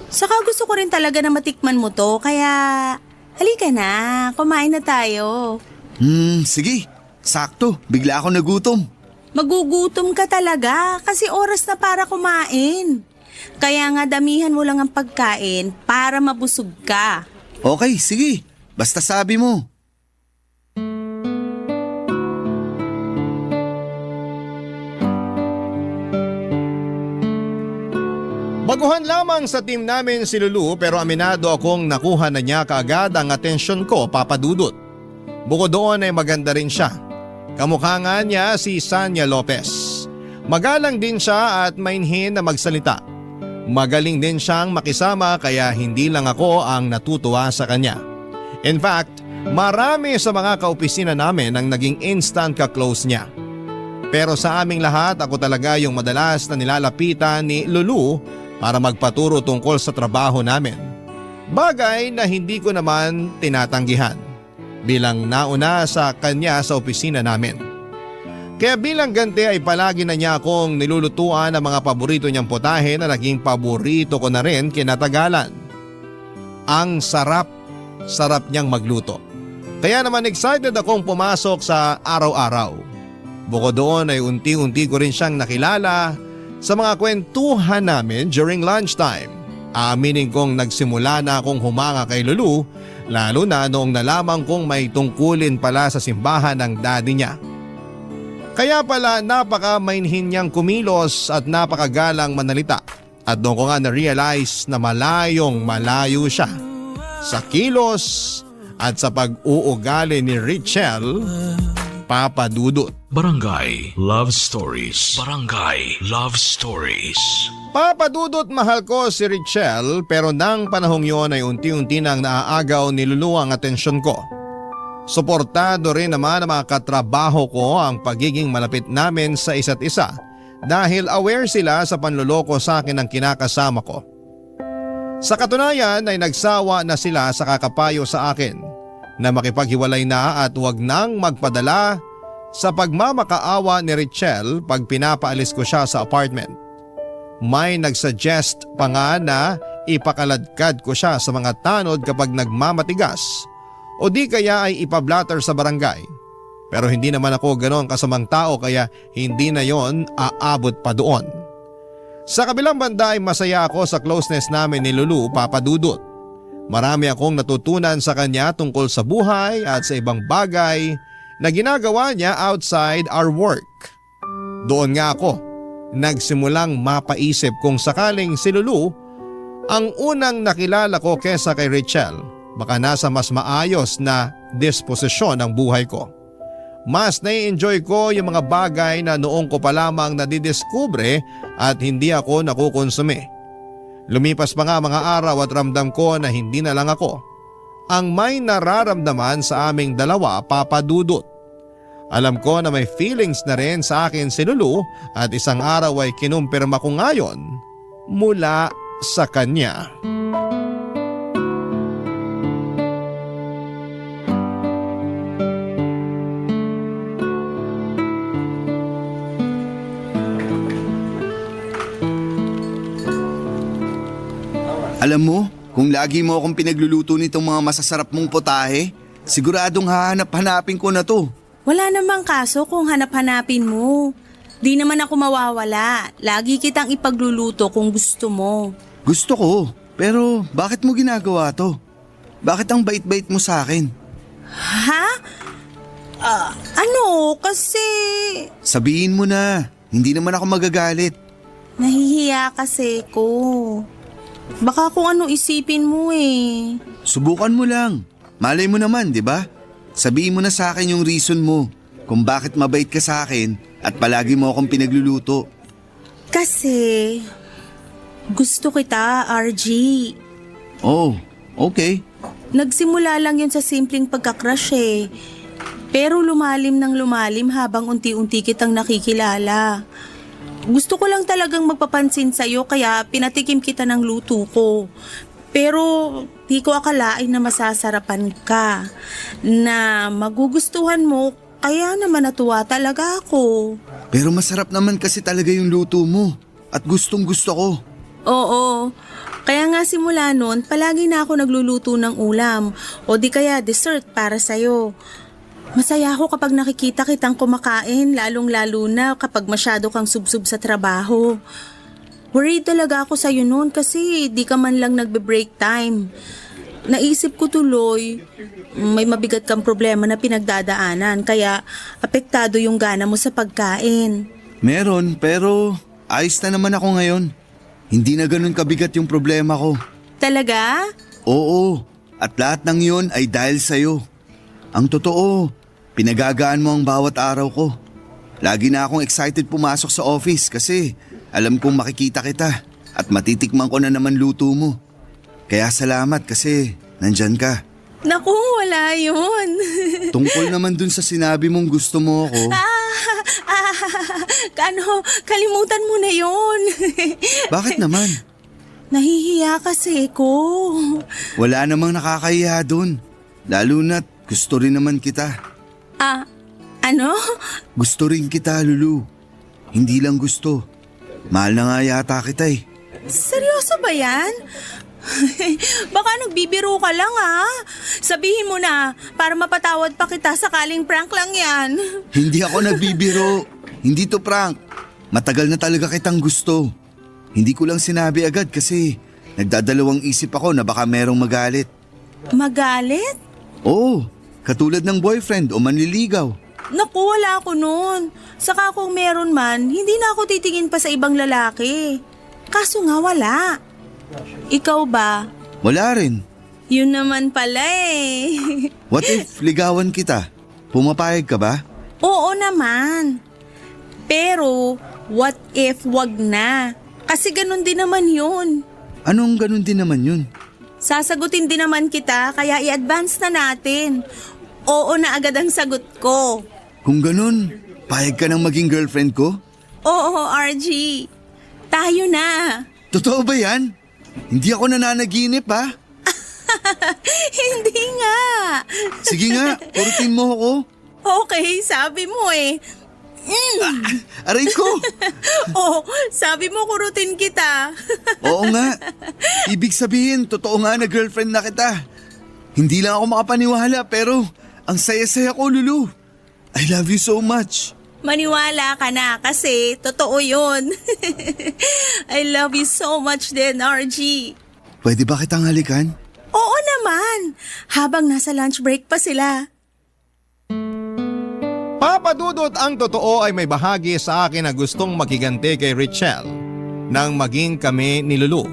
Saka gusto ko rin talaga na matikman mo to. Kaya, halika na. Kumain na tayo. Sige. Sakto, bigla ako nagutom. Magugutom ka talaga kasi oras na para kumain. Kaya nga damihan mo lang ang pagkain para mabusog ka. Okay, sige. Basta sabi mo. Baguhan lamang sa team namin si Lulu pero aminado akong nakuha na niya kaagad ang atensyon ko, Papa Dudut. Bukod doon ay maganda rin siya. Kamukha nga niya si Sanya Lopez. Magalang din siya at mainhin na magsalita. Magaling din siyang makisama kaya hindi lang ako ang natutuwa sa kanya. In fact, marami sa mga kaopisina namin ang naging instant ka-close niya. Pero sa aming lahat ako talaga yung madalas na nilalapitan ni Lulu para magpaturo tungkol sa trabaho namin. Bagay na hindi ko naman tinatanggihan bilang nauna sa kanya sa opisina namin. Kaya bilang ganti ay palagi na niya akong nilulutuan ng mga paborito niyang putahe na naging paborito ko na rin kinatagalan. Ang sarap niyang magluto. Kaya naman excited akong pumasok sa araw-araw. Bukod doon ay unti-unti ko rin siyang nakilala sa mga kwentuhan namin during lunchtime. Aminin kong nagsimula na akong humanga kay Lulu, lalo na noong nalaman kong may tungkulin pala sa simbahan ng daddy niya. Kaya pala napaka-mainhin niyang kumilos at napakagalang manalita. At doon ko nga na-realize na malayong malayo siya sa kilos at sa pag-uugali ni Richelle, Papa Dudut. Barangay Love Stories. Barangay Love Stories. Papadudot mahal ko si Richelle pero nang panahong yon ay unti-unti nang naaagaw ni Lulu ang atensyon ko. Suportado rin naman ng mga katrabaho ko ang pagiging malapit namin sa isa't isa dahil aware sila sa panloloko sa akin ng kinakasama ko. Sa katunayan ay nagsawa na sila sa kakapayo sa akin na makipaghiwalay na at huwag nang magpadala sa pagmamakaawa ni Richelle pag pinapaalis ko siya sa apartment. May nagsuggest pa nga na ipakaladkad ko siya sa mga tanod kapag nagmamatigas o di kaya ay ipablatter sa barangay. Pero hindi naman ako ganoon kasamang tao kaya hindi na yon aabot pa doon. Sa kabilang banda ay masaya ako sa closeness namin ni Lulu, Papa Dudut. Marami akong natutunan sa kanya tungkol sa buhay at sa ibang bagay na ginagawa niya outside our work. Doon nga ako nagsimulang mapaisip kung sakaling si Lulu ang unang nakilala ko kesa kay Richelle, baka nasa mas maayos na disposisyon ang buhay ko. Mas nai-enjoy ko yung mga bagay na noong ko pa lamang nadidiskubre at hindi ako nakukonsumi. Lumipas pa nga mga araw at ramdam ko na hindi na lang ako ang may nararamdaman sa aming dalawa, Papa Dudut. Alam ko na may feelings na rin sa akin si Lulu at isang araw ay kinumpirma ko ngayon mula sa kanya. Alam mo, kung lagi mo akong pinagluluto nitong mga masasarap mong potahe, siguradong hahanap-hanapin ko na to. Wala namang kaso kung hanap-hanapin mo. Di naman ako mawawala. Lagi kitang ipagluluto kung gusto mo. Gusto ko, pero bakit mo ginagawa to? Bakit ang bait-bait mo sa akin? Ha? Kasi... Sabihin mo na, hindi naman ako magagalit. Nahihiya kasi ko. Baka kung ano isipin mo eh. Subukan mo lang. Malay mo naman, di ba? Sabihin mo na sa akin yung reason mo kung bakit mabait ka sa akin at palagi mo akong pinagluluto. Kasi gusto kita, RG. Oh, okay. Nagsimula lang yun sa simpleng pagkakrush eh. Pero lumalim ng lumalim habang unti-unti kitang nakikilala. Gusto ko lang talagang magpapansin sa'yo kaya pinatikim kita ng luto ko. Pero di ko akalain na masasarapan ka, na magugustuhan mo, kaya naman natuwa talaga ako. Pero masarap naman kasi talaga yung luto mo at gustong gusto ko. Oo, kaya nga simula noon palagi na ako nagluluto ng ulam o di kaya dessert para sa'yo. Masaya ako kapag nakikita kitang kumakain, lalong-lalo na kapag masyado kang subsub sa trabaho. Worried talaga ako sa'yo noon kasi di ka man lang nagbe-break time. Naisip ko tuloy, may mabigat kang problema na pinagdadaanan kaya apektado yung gana mo sa pagkain. Meron, pero ayos na naman ako ngayon. Hindi na ganun kabigat yung problema ko. Talaga? Oo, at lahat ng yun ay dahil sa'yo. Ang totoo, pinagagaan mo ang bawat araw ko. Lagi na akong excited pumasok sa office kasi alam kong makikita kita at matitikman ko na naman luto mo. Kaya salamat kasi nandyan ka. Naku, wala yun. Tungkol naman dun sa sinabi mong gusto mo ako. Kalimutan mo na yun. Bakit naman? Nahihiya kasi ko. Wala namang nakakahiya dun. Lalo na't gusto rin naman kita. Ano? Gusto rin kita, Lulu. Hindi lang gusto. Mahal na nga yata kita eh. Seryoso ba yan? Baka nagbibiro ka lang Sabihin mo na para mapatawad pa kita sakaling prank lang yan. Hindi ako nagbibiro. Hindi to prank. Matagal na talaga kitang gusto. Hindi ko lang sinabi agad kasi nagdadalawang isip ako na baka merong magalit. Magalit? Oo, katulad ng boyfriend o manliligaw. Naku, wala ako nun. Saka kung meron man, hindi na ako titingin pa sa ibang lalaki. Kaso nga wala. Ikaw ba? Wala rin. Yun naman pala eh. What if ligawan kita? Pumapayag ka ba? Oo naman. Pero, what if wag na? Kasi ganun din naman yun. Anong ganun din naman yun? Sasagutin din naman kita, kaya i-advance na natin. Oo na agad ang sagot ko. Kung ganun, payag ka nang maging girlfriend ko? Oo, RG. Tayo na. Totoo ba yan? Hindi ako nananaginip ha? Hindi nga. Sige nga, kurutin mo ako. Okay, sabi mo eh. Aray ko! Oh, sabi mo kurutin kita. Oo nga. Ibig sabihin, totoo nga na girlfriend na kita. Hindi lang ako makapaniwala pero ang saya-saya ko, Lulu. I love you so much. Maniwala ka na kasi totoo yun. I love you so much din, RG. Pwede ba kitang halikan? Oo naman. Habang nasa lunch break pa sila. Papa Dudut, ang totoo ay may bahagi sa akin na gustong makiganti kay Richelle nang maging kami ni Lulu.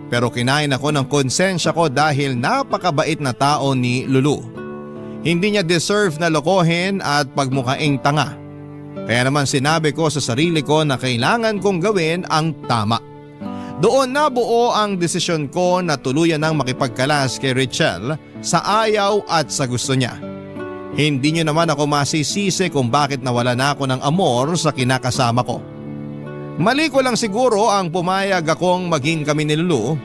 Pero kinain ako ng konsensya ko dahil napakabait na tao ni Lulu. Hindi niya deserve na lokohin at pagmukaing tanga. Kaya naman sinabi ko sa sarili ko na kailangan kong gawin ang tama. Doon nabuo ang desisyon ko na tuluyan ng makipagkalas kay Richelle sa ayaw at sa gusto niya. Hindi niyo naman ako masisisi kung bakit nawala na ako ng amor sa kinakasama ko. Mali ko lang siguro ang pumayag akong maging kami ni Lulu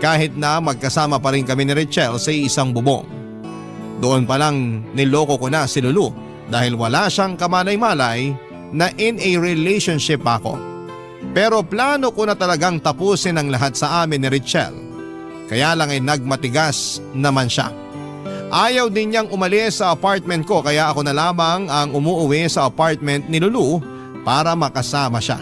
kahit na magkasama pa rin kami ni Richelle sa isang bubong. Doon pa lang niloko ko na si Lulu dahil wala siyang kamalay-malay na in a relationship ako. Pero plano ko na talagang tapusin ang lahat sa amin ni Richelle. Kaya lang ay nagmatigas naman siya. Ayaw din niyang umalis sa apartment ko kaya ako na lamang ang umuuwi sa apartment ni Lulu para makasama siya.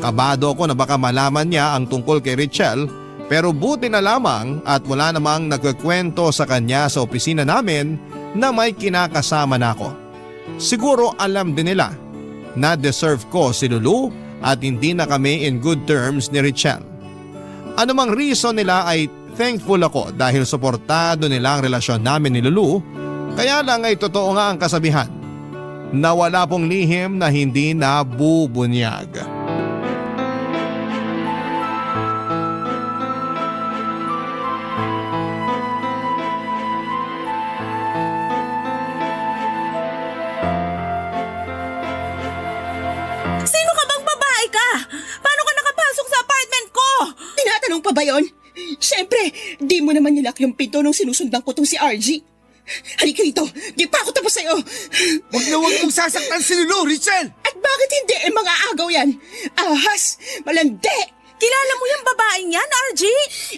Kabado ako na baka malaman niya ang tungkol kay Richelle pero buti na lamang at wala namang nagkukwento sa kanya sa opisina namin na may kinakasama na ako. Siguro alam din nila na deserve ko si Lulu at hindi na kami in good terms ni Richelle. Anumang reason nila ay thankful ako dahil suportado nila ang relasyon namin ni Lulu, kaya lang ay totoo nga ang kasabihan na wala pong lihim na hindi nabubunyag. Sino ka bang babae ka? Paano ka nakapasok sa apartment ko? Tinatanong pa ba yon? Siyempre, di mo naman nilak yung pinto nung sinusundan ko tong si RG. Halika rito, di pa ako tapos sa'yo. Huwag na huwag mong sasaktan si Lulu, Richelle! At bakit hindi mga agaw yan? Ahas, malandi. Kilala mo yung babaeng yan, RG?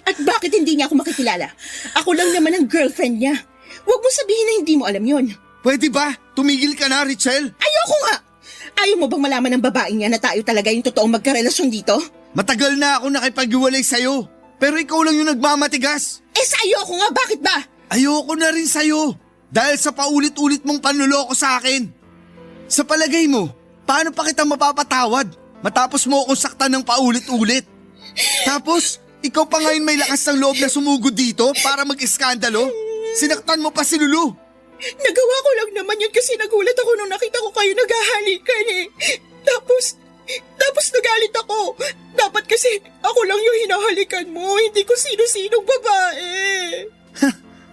At bakit hindi niya ako makikilala? Ako lang naman ang girlfriend niya. Huwag mo sabihin na hindi mo alam yon. Pwede ba? Tumigil ka na, Richelle! Ayoko nga! Ayaw mo bang malaman ng babaeng niya na tayo talaga yung totoong magkarelasyon dito? Matagal na ako nakipag-iwalay sa'yo. Pero ikaw lang yung nagmamatigas. Sa ayoko nga, bakit ba? Ayoko na rin sa'yo. Dahil sa paulit-ulit mong panluloko sa akin. Sa palagay mo, paano pa kita mapapatawad? Matapos mo akong saktan ng paulit-ulit. Tapos, ikaw pa ngayon may lakas ng loob na sumugod dito para mag-iskandalo? Sinaktan mo pa si Lulu. Nagawa ko lang naman yun kasi nagulat ako nung nakita ko kayo naghahalikan eh. Tapos nagalit ako. Dapat kasi ako lang yung hinahalikan mo, hindi ko sino-sinong babae.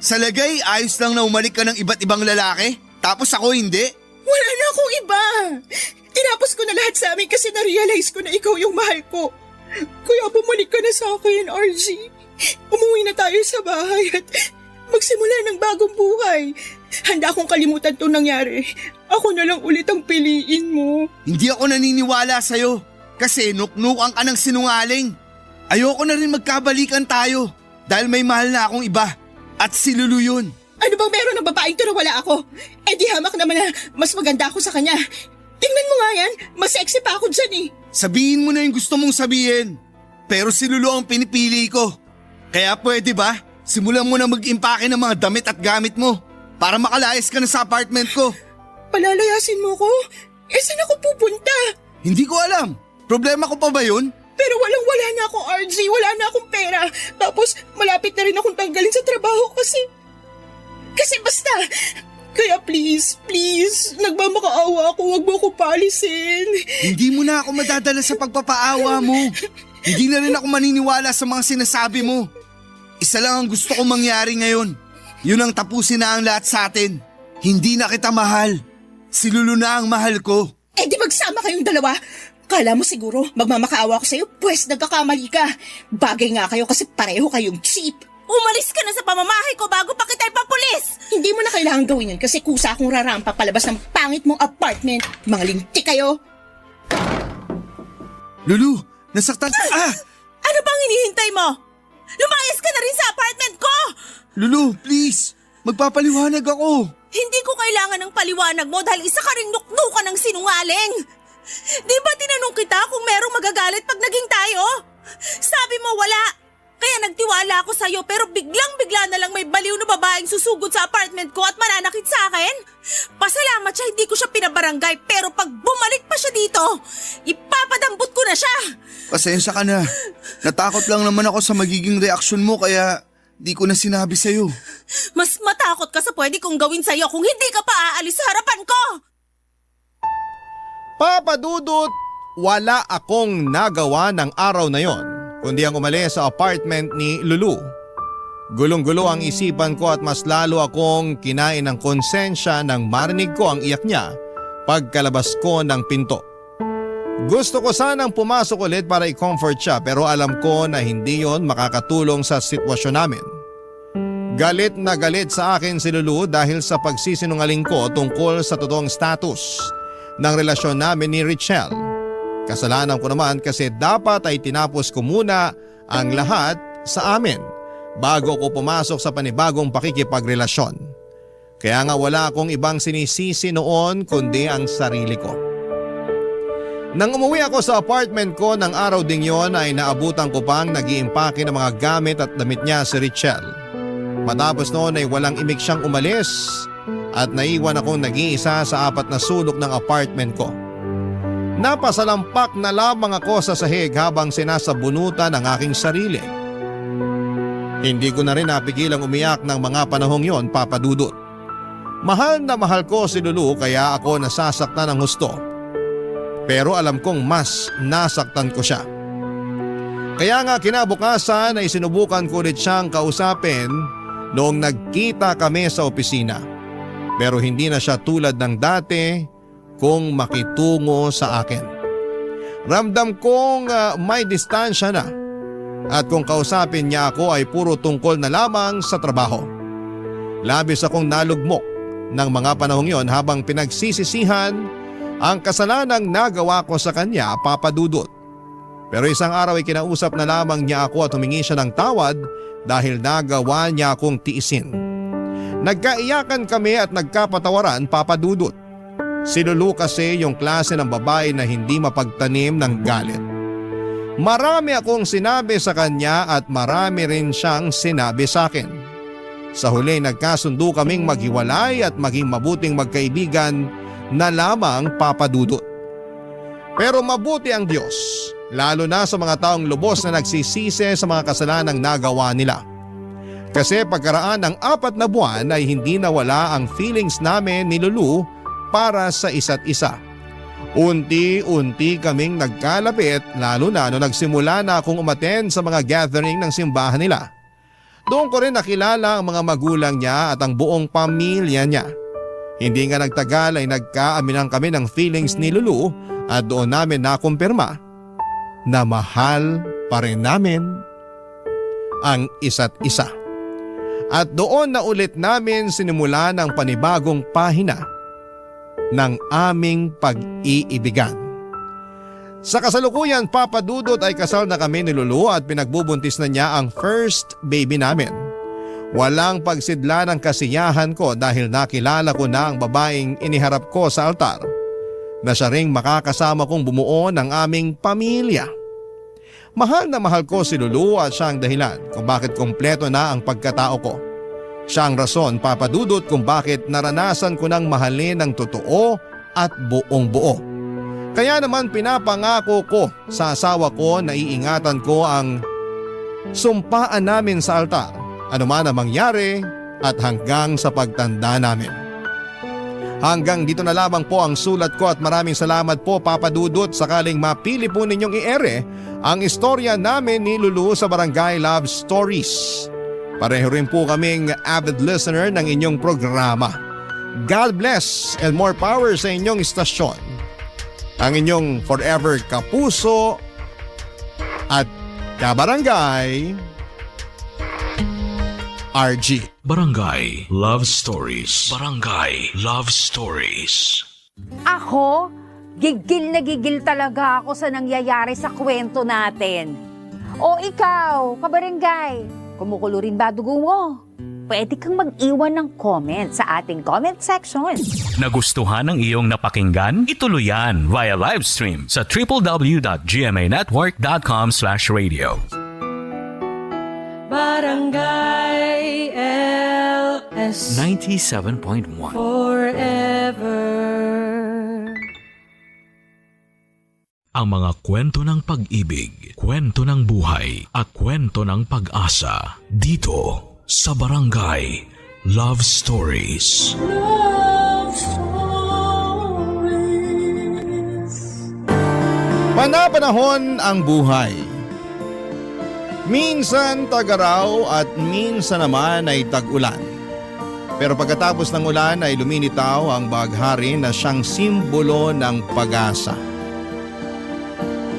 Sa lagay, ayos lang na umalik ka ng iba't ibang lalaki? Tapos ako hindi? Wala na akong iba. Tinapos ko na lahat sa amin kasi na-realize ko na ikaw yung mahal ko. Kaya bumalik ka na sa akin, RG. Umuwi na tayo sa bahay at magsimula ng bagong buhay. Handa akong kalimutan itong nangyari. Ako na lang ulit ang piliin mo. Hindi ako naniniwala sa'yo. Kasi nuknukan ka ng sinungaling. Ayoko na rin magkabalikan tayo. Dahil may mahal na akong iba. At si Lulu yun. Ano bang meron ng babaeng to na wala ako? Di hamak naman na mas maganda ako sa kanya. Tingnan mo nga yan, mas sexy pa ako dyan eh. Sabihin mo na yung gusto mong sabihin. Pero si Lulu ang pinipili ko. Kaya pwede ba? Simulan mo na mag-impake ng mga damit at gamit mo. Para makalayas ka na sa apartment ko. Palalayasin mo ko? Saan ako pupunta? Hindi ko alam. Problema ko pa ba yun? Pero wala na akong RG, wala na akong pera. Tapos malapit na rin akong tanggalin sa trabaho kasi basta, Kaya please, nagmamakaawa ako, huwag mo ako paalisin. Hindi mo na ako madadala sa pagpapaawa mo. Hindi na rin ako maniniwala sa mga sinasabi mo. Isa lang ang gusto kong mangyari ngayon. Yun ang tapusin na ang lahat sa atin. Hindi na kita mahal. Si Lulu na ang mahal ko. Eh di magsama kayong dalawa. Kala mo siguro magmamakaawa ako sa'yo, pues nagkakamali ka. Bagay nga kayo kasi pareho kayong cheap. Umalis ka na sa pamamahay ko bago pa kita ipapulis! Hindi mo na kailangan gawin yun kasi kusa akong rarampa palabas ng pangit mong apartment. Mga linti kayo. Lulu, nasaktan ka. Ano bang hinihintay mo? Lumayas ka na rin sa apartment ko! Lulu, please. Magpapaliwanag ako. Hindi ko kailangan ng paliwanag mo dahil isa ka ring nuknukan ng sinungaling. Di ba tinanong kita kung merong magagalit pag naging tayo? Sabi mo wala. Kaya nagtiwala ako sa'yo pero biglang-bigla na lang may baliw na babaeng susugod sa apartment ko at mananakit sa akin. Pasalamat siya hindi ko siya pinabarangay pero pag bumalik pa siya dito, ipapadambot ko na siya. Pasensya ka na. Natakot lang naman ako sa magiging reaksyon mo kaya di ko na sinabi sa'yo. Mas matakot ka sa pwede kong gawin sa'yo kung hindi ka pa aalis sa harapan ko. Papa Dudut, wala akong nagawa ng araw na yon, kundi ang umalis sa apartment ni Lulu. Gulong-gulo ang isipan ko at mas lalo akong kinain ng konsensya nang marinig ko ang iyak niya pagkalabas ko ng pinto. Gusto ko sanang pumasok ulit para i-comfort siya pero alam ko na hindi yon makakatulong sa sitwasyon namin. Galit na galit sa akin si Lulu dahil sa pagsisinungaling ko tungkol sa totoong status ng relasyon namin ni Richelle. Kasalanan ko naman kasi dapat ay tinapos ko muna ang lahat sa amin bago ko pumasok sa panibagong pakikipagrelasyon. Kaya nga wala akong ibang sinisisi noon kundi ang sarili ko. Nang umuwi ako sa apartment ko ng araw ding yon ay naabutan ko pang nag-iimpake ng mga gamit at damit niya si Richelle. Matapos noon ay walang imik siyang umalis at naiwan akong nag-iisa sa 4 na sulok ng apartment ko. Napasalampak na lamang ako sa sahig habang sinasabunutan ang aking sarili. Hindi ko na rin napigilang umiyak ng mga panahong yon, Papa Dudut. Mahal na mahal ko si Lulu kaya ako nasasaktan ng husto. Pero alam kong mas nasaktan ko siya. Kaya nga kinabukasan ay sinubukan ko ulit siyang kausapin noong nagkita kami sa opisina. Pero hindi na siya tulad ng dati kung makitungo sa akin. Ramdam kong may distansya na at kung kausapin niya ako ay puro tungkol na lamang sa trabaho. Labis akong nalugmok ng mga panahong yon habang pinagsisisihan ang kasalanang nagawa ko sa kanya, Papa Dudut. Pero isang araw ay kinausap na lamang niya ako at humingi siya ng tawad dahil nagawa niya akong tiisin. Nagkaiyakan kami at nagkapatawaran, Papa Dudut. Si Lulu kasi yung klase ng babae na hindi mapagtanim ng galit. Marami akong sinabi sa kanya at marami rin siyang sinabi sa akin. Sa huli nagkasundo kaming maghiwalay at maging mabuting magkaibigan na lamang, Papa Dudut. Pero mabuti ang Diyos, lalo na sa mga taong lubos na nagsisisi sa mga kasalanang nagawa nila. Kasi pagkaraan ng 4 na buwan ay hindi nawala ang feelings namin ni Lulu para sa isa't isa. Unti-unti kaming nagkalapit lalo na nung nagsimula na akong umattend sa mga gathering ng simbahan nila. Doon ko rin nakilala ang mga magulang niya at ang buong pamilya niya. Hindi nga nagtagal ay nagkaaminan kami ng feelings ni Lulu at doon namin nakumpirma na mahal pa rin namin ang isa't isa. At doon na ulit namin sinimula ng panibagong pahina ng aming pag-iibigan. Sa kasalukuyan, Papa Dudut, ay kasal na kami ni Lulu at pinagbubuntis na niya ang first baby namin. Walang pagsidla ng kasiyahan ko dahil nakilala ko na ang babaeng iniharap ko sa altar na siya ring makakasama kong bumuo ng aming pamilya. Mahal na mahal ko si Lulu at siya ang dahilan kung bakit kompleto na ang pagkatao ko. Siya ang rason, Papa Dudut, kung bakit naranasan ko ng mahalin ng totoo at buong buo. Kaya naman pinapangako ko sa asawa ko na iingatan ko ang sumpaan namin sa altar, anuman ang mangyari at hanggang sa pagtanda namin. Hanggang dito na lamang po ang sulat ko at maraming salamat po Papa Dudut sakaling mapili po ninyong i-ere ang istorya namin ni Lulu sa Barangay Love Stories. Pareho rin po kaming avid listener ng inyong programa. God bless and more power sa inyong istasyon. Ang inyong forever kapuso at kabarangay, RG. Barangay Love Stories. Barangay Love Stories. Ako, gigil na gigil talaga ako sa nangyayari sa kwento natin. O ikaw, kabarangay, kumukulo rin ba dugo mo? Pwede kang mag-iwan ng comment sa ating comment section. Nagustuhan ng iyong napakinggan? Ituloy yan via live stream sa www.gmanetwork.com/radio. Barangay LS 97.1 forever. Ang mga kwento ng pag-ibig, kwento ng buhay at kwento ng pag-asa dito sa Barangay Love Stories. Love stories. Panapanahon ang buhay. Minsan tag-araw at minsan naman ay tag-ulan. Pero pagkatapos ng ulan ay luminitaw ang baghari na siyang simbolo ng pag-asa.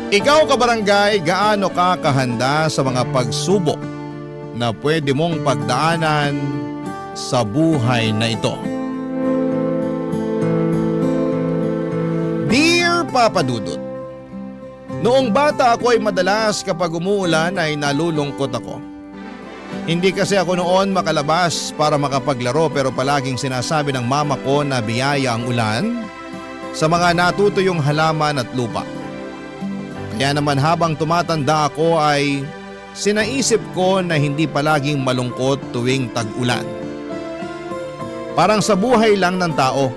Ikaw kabarangay, gaano ka kahanda sa mga pagsubok na pwede mong pagdaanan sa buhay na ito? Dear Papa Dudut, noong bata ako ay madalas kapag umuulan ay nalulungkot ako. Hindi kasi ako noon makalabas para makapaglaro pero palaging sinasabi ng mama ko na biyaya ang ulan sa mga natutuyong halaman at lupa. Kaya naman habang tumatanda ako ay sinaisip ko na hindi palaging malungkot tuwing tag-ulan. Parang sa buhay lang ng tao,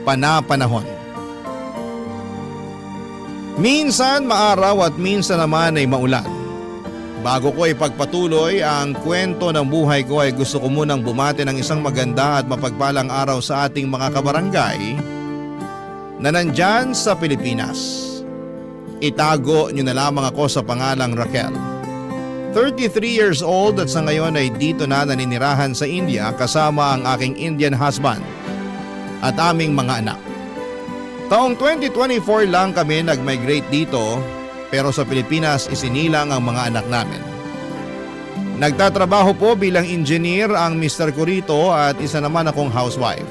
panapanahon. Minsan maaraw at minsan naman ay maulan. Bago ko ipagpatuloy ang kwento ng buhay ko ay gusto ko munang bumati ng isang maganda at mapagpalang araw sa ating mga kabarangay na nandyan sa Pilipinas. Itago niyo na lamang ako sa pangalang Raquel. 33 years old at sa ngayon ay dito na naninirahan sa India kasama ang aking Indian husband at aming mga anak. Taong 2024 lang kami nag-migrate dito pero sa Pilipinas isinilang ang mga anak namin. Nagtatrabaho po bilang engineer ang Mr. ko rito at isa naman akong housewife.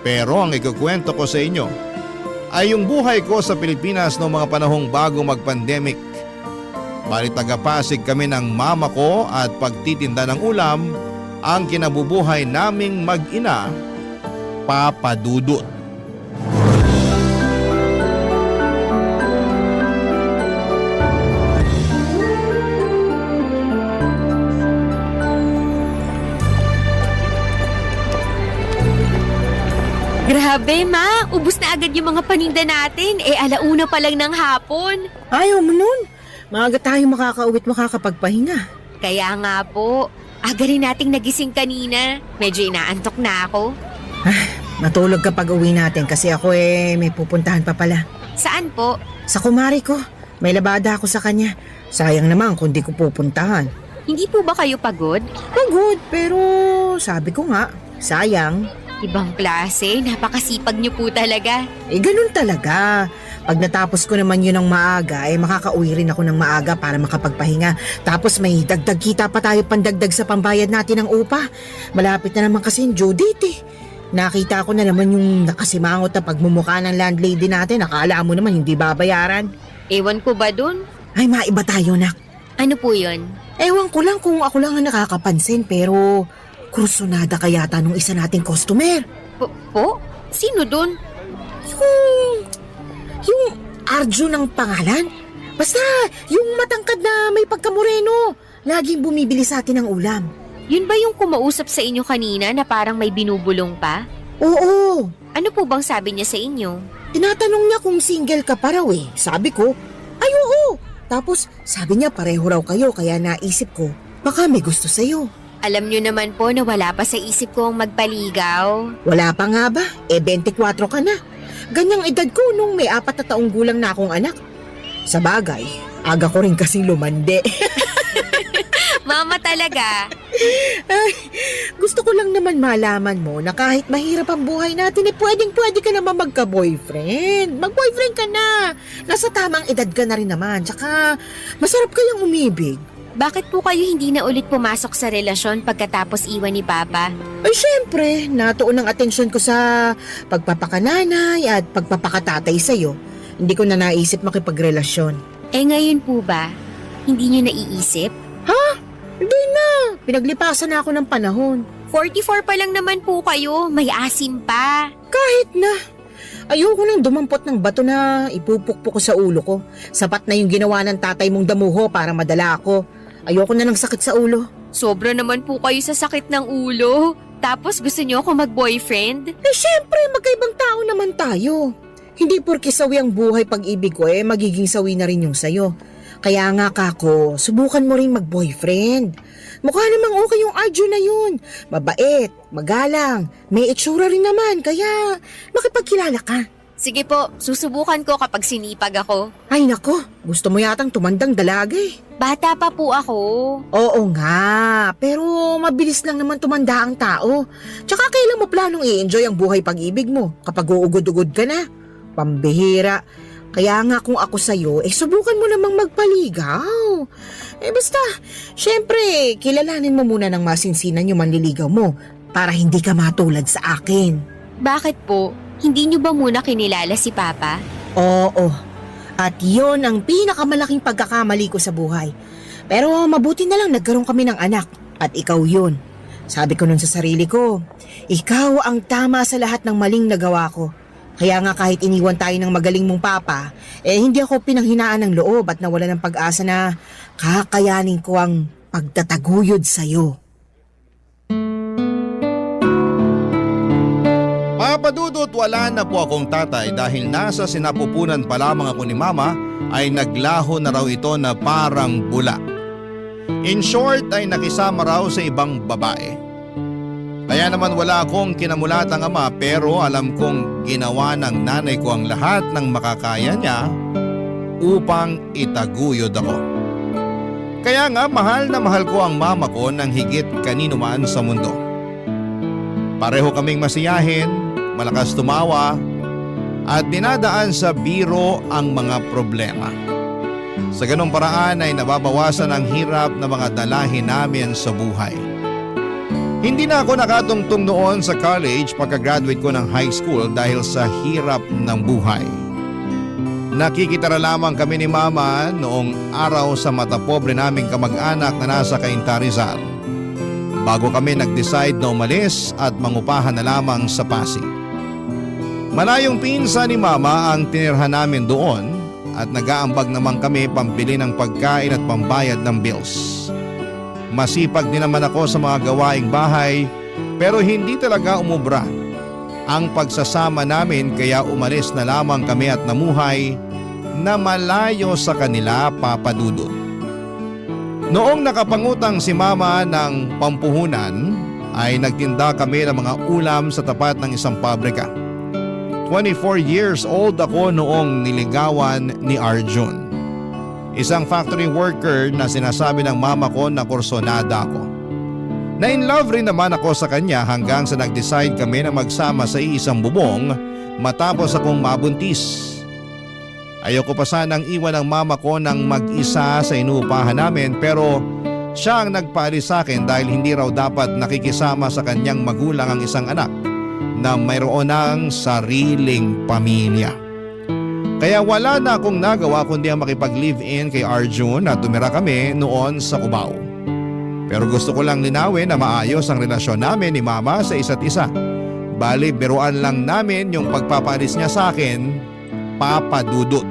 Pero ang ikukwento ko sa inyo ay yung buhay ko sa Pilipinas noong mga panahong bago mag-pandemic. Balit taga-Pasig kami ng mama ko at pagtitinda ng ulam ang kinabubuhay naming mag-ina, Papa Dudut. Grabe, Ma. Ubus na agad yung mga paninda natin. Alauna pa lang ng hapon. Ayaw mo nun. Maaga tayo makakauwi't makakapagpahinga. Kaya nga po, aga rin nating nagising kanina. Medyo inaantok na ako. Matulog kapag uwi natin kasi ako may pupuntahan pa pala. Saan po? Sa kumari ko. May labada ako sa kanya. Sayang naman kung di ko pupuntahan. Hindi po ba kayo pagod? Pagod, pero sabi ko nga, sayang. Ibang klase, napakasipag niyo po talaga. Ganun talaga. Pag natapos ko naman yun ng maaga, makakauwi rin ako ng maaga para makapagpahinga. Tapos may dagdag kita pa tayo pandagdag sa pambayad natin ng upa. Malapit na naman kasi yung due date. Nakita ko na naman yung nakasimangot na pagmumukha ng landlady natin. Akala mo naman hindi babayaran. Ewan ko ba dun? Ay, maiba tayo, nak. Ano po yun? Ewan ko lang kung ako lang ang nakakapansin pero kursunada ka yata nung isa nating customer. Po? Sino dun? Yung Arjun ang pangalan? Basta, yung matangkad na may pagkamoreno. Laging bumibili sa atin ng ulam. Yun ba yung kumausap sa inyo kanina na parang may binubulong pa? Oo. Ano po bang sabi niya sa inyo? Tinatanong niya kung single ka pa raw eh. Sabi ko, ay oo. Tapos sabi niya pareho raw kayo kaya naisip ko, baka may gusto sa'yo. Alam nyo naman po na wala pa sa isip ko ang magpaligaw. Wala pa nga ba? 24 ka na. Ganyang edad ko nung may 4 na taong gulang na akong anak. Sa bagay, aga ko rin kasing lumande. Mama talaga. Ay, gusto ko lang naman malaman mo na kahit mahirap ang buhay natin, pwedeng-pwede ka naman magka-boyfriend. Mag-boyfriend ka na. Nasa tamang edad ka na rin naman. Tsaka, masarap kayang umibig. Bakit po kayo hindi na ulit pumasok sa relasyon pagkatapos iwan ni Papa? Ay, syempre, natuon ang atensyon ko sa pagpapakananay at pagpapakatatay sa'yo. Hindi ko na naisip makipagrelasyon. Eh ngayon po ba, hindi nyo naiisip? Hindi na. Pinaglipasan na ako ng panahon. 44 pa lang naman po kayo, may asim pa. Kahit na. Ayoko nang dumampot ng bato na ipupukpok ko sa ulo ko. Sapat na yung ginawa ng tatay mong damuho para madala ako. Ayoko na ng sakit sa ulo. Sobra naman po kayo sa sakit ng ulo. Tapos gusto nyo ako mag-boyfriend? Eh syempre, magkaibang tao naman tayo. Hindi porke sawi ang buhay pag-ibig ko magiging sawi na rin yung sayo. Kaya nga kako, subukan mo rin mag-boyfriend. Mukha namang okay yung Arjun na yun. Mabait, magalang, may itsura rin naman, kaya makipagkilala ka. Sige po, susubukan ko kapag sinipag ako. Ay nako, gusto mo yatang tumandang dalaga eh. Bata pa po ako. Oo nga, pero mabilis lang naman tumanda ang tao. Tsaka kailan mo planong i-enjoy ang buhay pag-ibig mo kapag uugod-ugod ka na? Pambihira. Kaya nga kung ako sa'yo, subukan mo namang magpaligaw. Basta, syempre, kilalanin mo muna ng masinsinan yung manliligaw mo para hindi ka matulad sa akin. Bakit po? Hindi nyo ba muna kinilala si Papa? Oo, at yon ang pinakamalaking pagkakamali ko sa buhay. Pero mabuti na lang nagkaroon kami ng anak at ikaw yun. Sabi ko nun sa sarili ko, ikaw ang tama sa lahat ng maling nagawa ko. Kaya nga kahit iniwan tayo ng magaling mong papa, hindi ako pinanghinaan ng loob at nawala ng pag-asa na kakayanin ko ang pagtataguyod sa'yo. Papadudot, wala na po akong tatay dahil nasa sinapupunan pa lamang ako ni mama ay naglaho na raw ito na parang bula. In short ay nakisama raw sa ibang babae. Kaya naman wala akong kinamulatang ama pero alam kong ginawa ng nanay ko ang lahat ng makakaya niya upang itaguyod ako. Kaya nga mahal na mahal ko ang mama ko ng higit kanino man sa mundo. Pareho kaming masiyahin, malakas tumawa at dinadaan sa biro ang mga problema. Sa ganong paraan ay nababawasan ang hirap na mga dalahin namin sa buhay. Hindi na ako nakatungtong noon sa college pagka-graduate ko ng high school dahil sa hirap ng buhay. Nakikitara lamang kami ni mama noong araw sa matapobre naming kamag-anak na nasa Cainta, Rizal. Bago kami nag-decide na umalis at mangupahan na lamang sa Pasig. Malayong pinsan ni mama ang tinirhan namin doon at nag-aambag naman kami pambili ng pagkain at pambayad ng bills. Masipag din naman ako sa mga gawaing bahay pero hindi talaga umubra ang pagsasama namin kaya umalis na lamang kami at namuhay na malayo sa kanila, Papa Dudut. Noong nakapangutang si mama ng pampuhunan ay nagtinda kami ng mga ulam sa tapat ng isang pabrika. 24 years old ako noong niligawan ni Arjun. Isang factory worker na sinasabi ng mama ko na kursonada ako. Na-in love rin naman ako sa kanya hanggang sa nag-decide kami na magsama sa iisang bubong matapos akong mabuntis. Ayoko pa sanang iwan ang mama ko ng mag-isa sa inuupahan namin pero siya ang nagpaalis sa akin dahil hindi raw dapat nakikisama sa kanyang magulang ang isang anak na mayroon ng sariling pamilya. Kaya wala na akong nagawa kundi ang makipag-live-in kay Arjun at tumira kami noon sa Cubao. Pero gusto ko lang linawin na maayos ang relasyon namin ni mama sa isa't isa. Bali, biruan lang namin yung pagpapalis niya sa akin, Papa Dudut.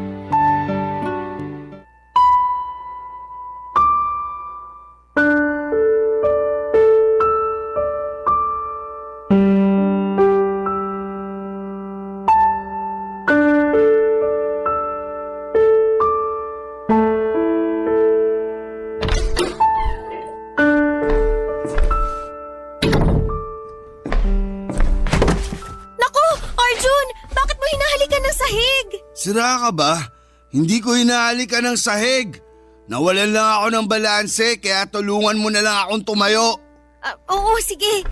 Sira ka ba? Hindi ko hinahalikan ng sahig. Nawalan lang ako ng balanse kaya tulungan mo na lang akong tumayo. Oo, sige.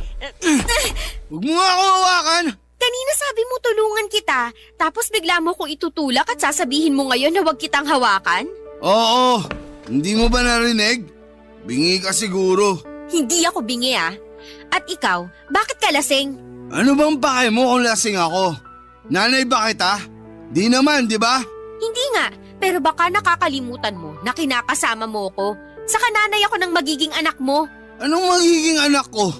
Huwag mo nga akong hawakan. Kanina sabi mo tulungan kita, tapos bigla mo kong itutulak at sasabihin mo ngayon na huwag kitang hawakan? Oo, hindi mo ba narinig? Bingi ka siguro. Hindi ako bingi ah. At ikaw, bakit ka lasing? Ano bang pake mo kung lasing ako? Nanay ba kita? Di naman, di ba? Hindi nga, pero baka nakakalimutan mo na kinakasama mo ko. Saka nanay ako ng magiging anak mo. Anong magiging anak ko?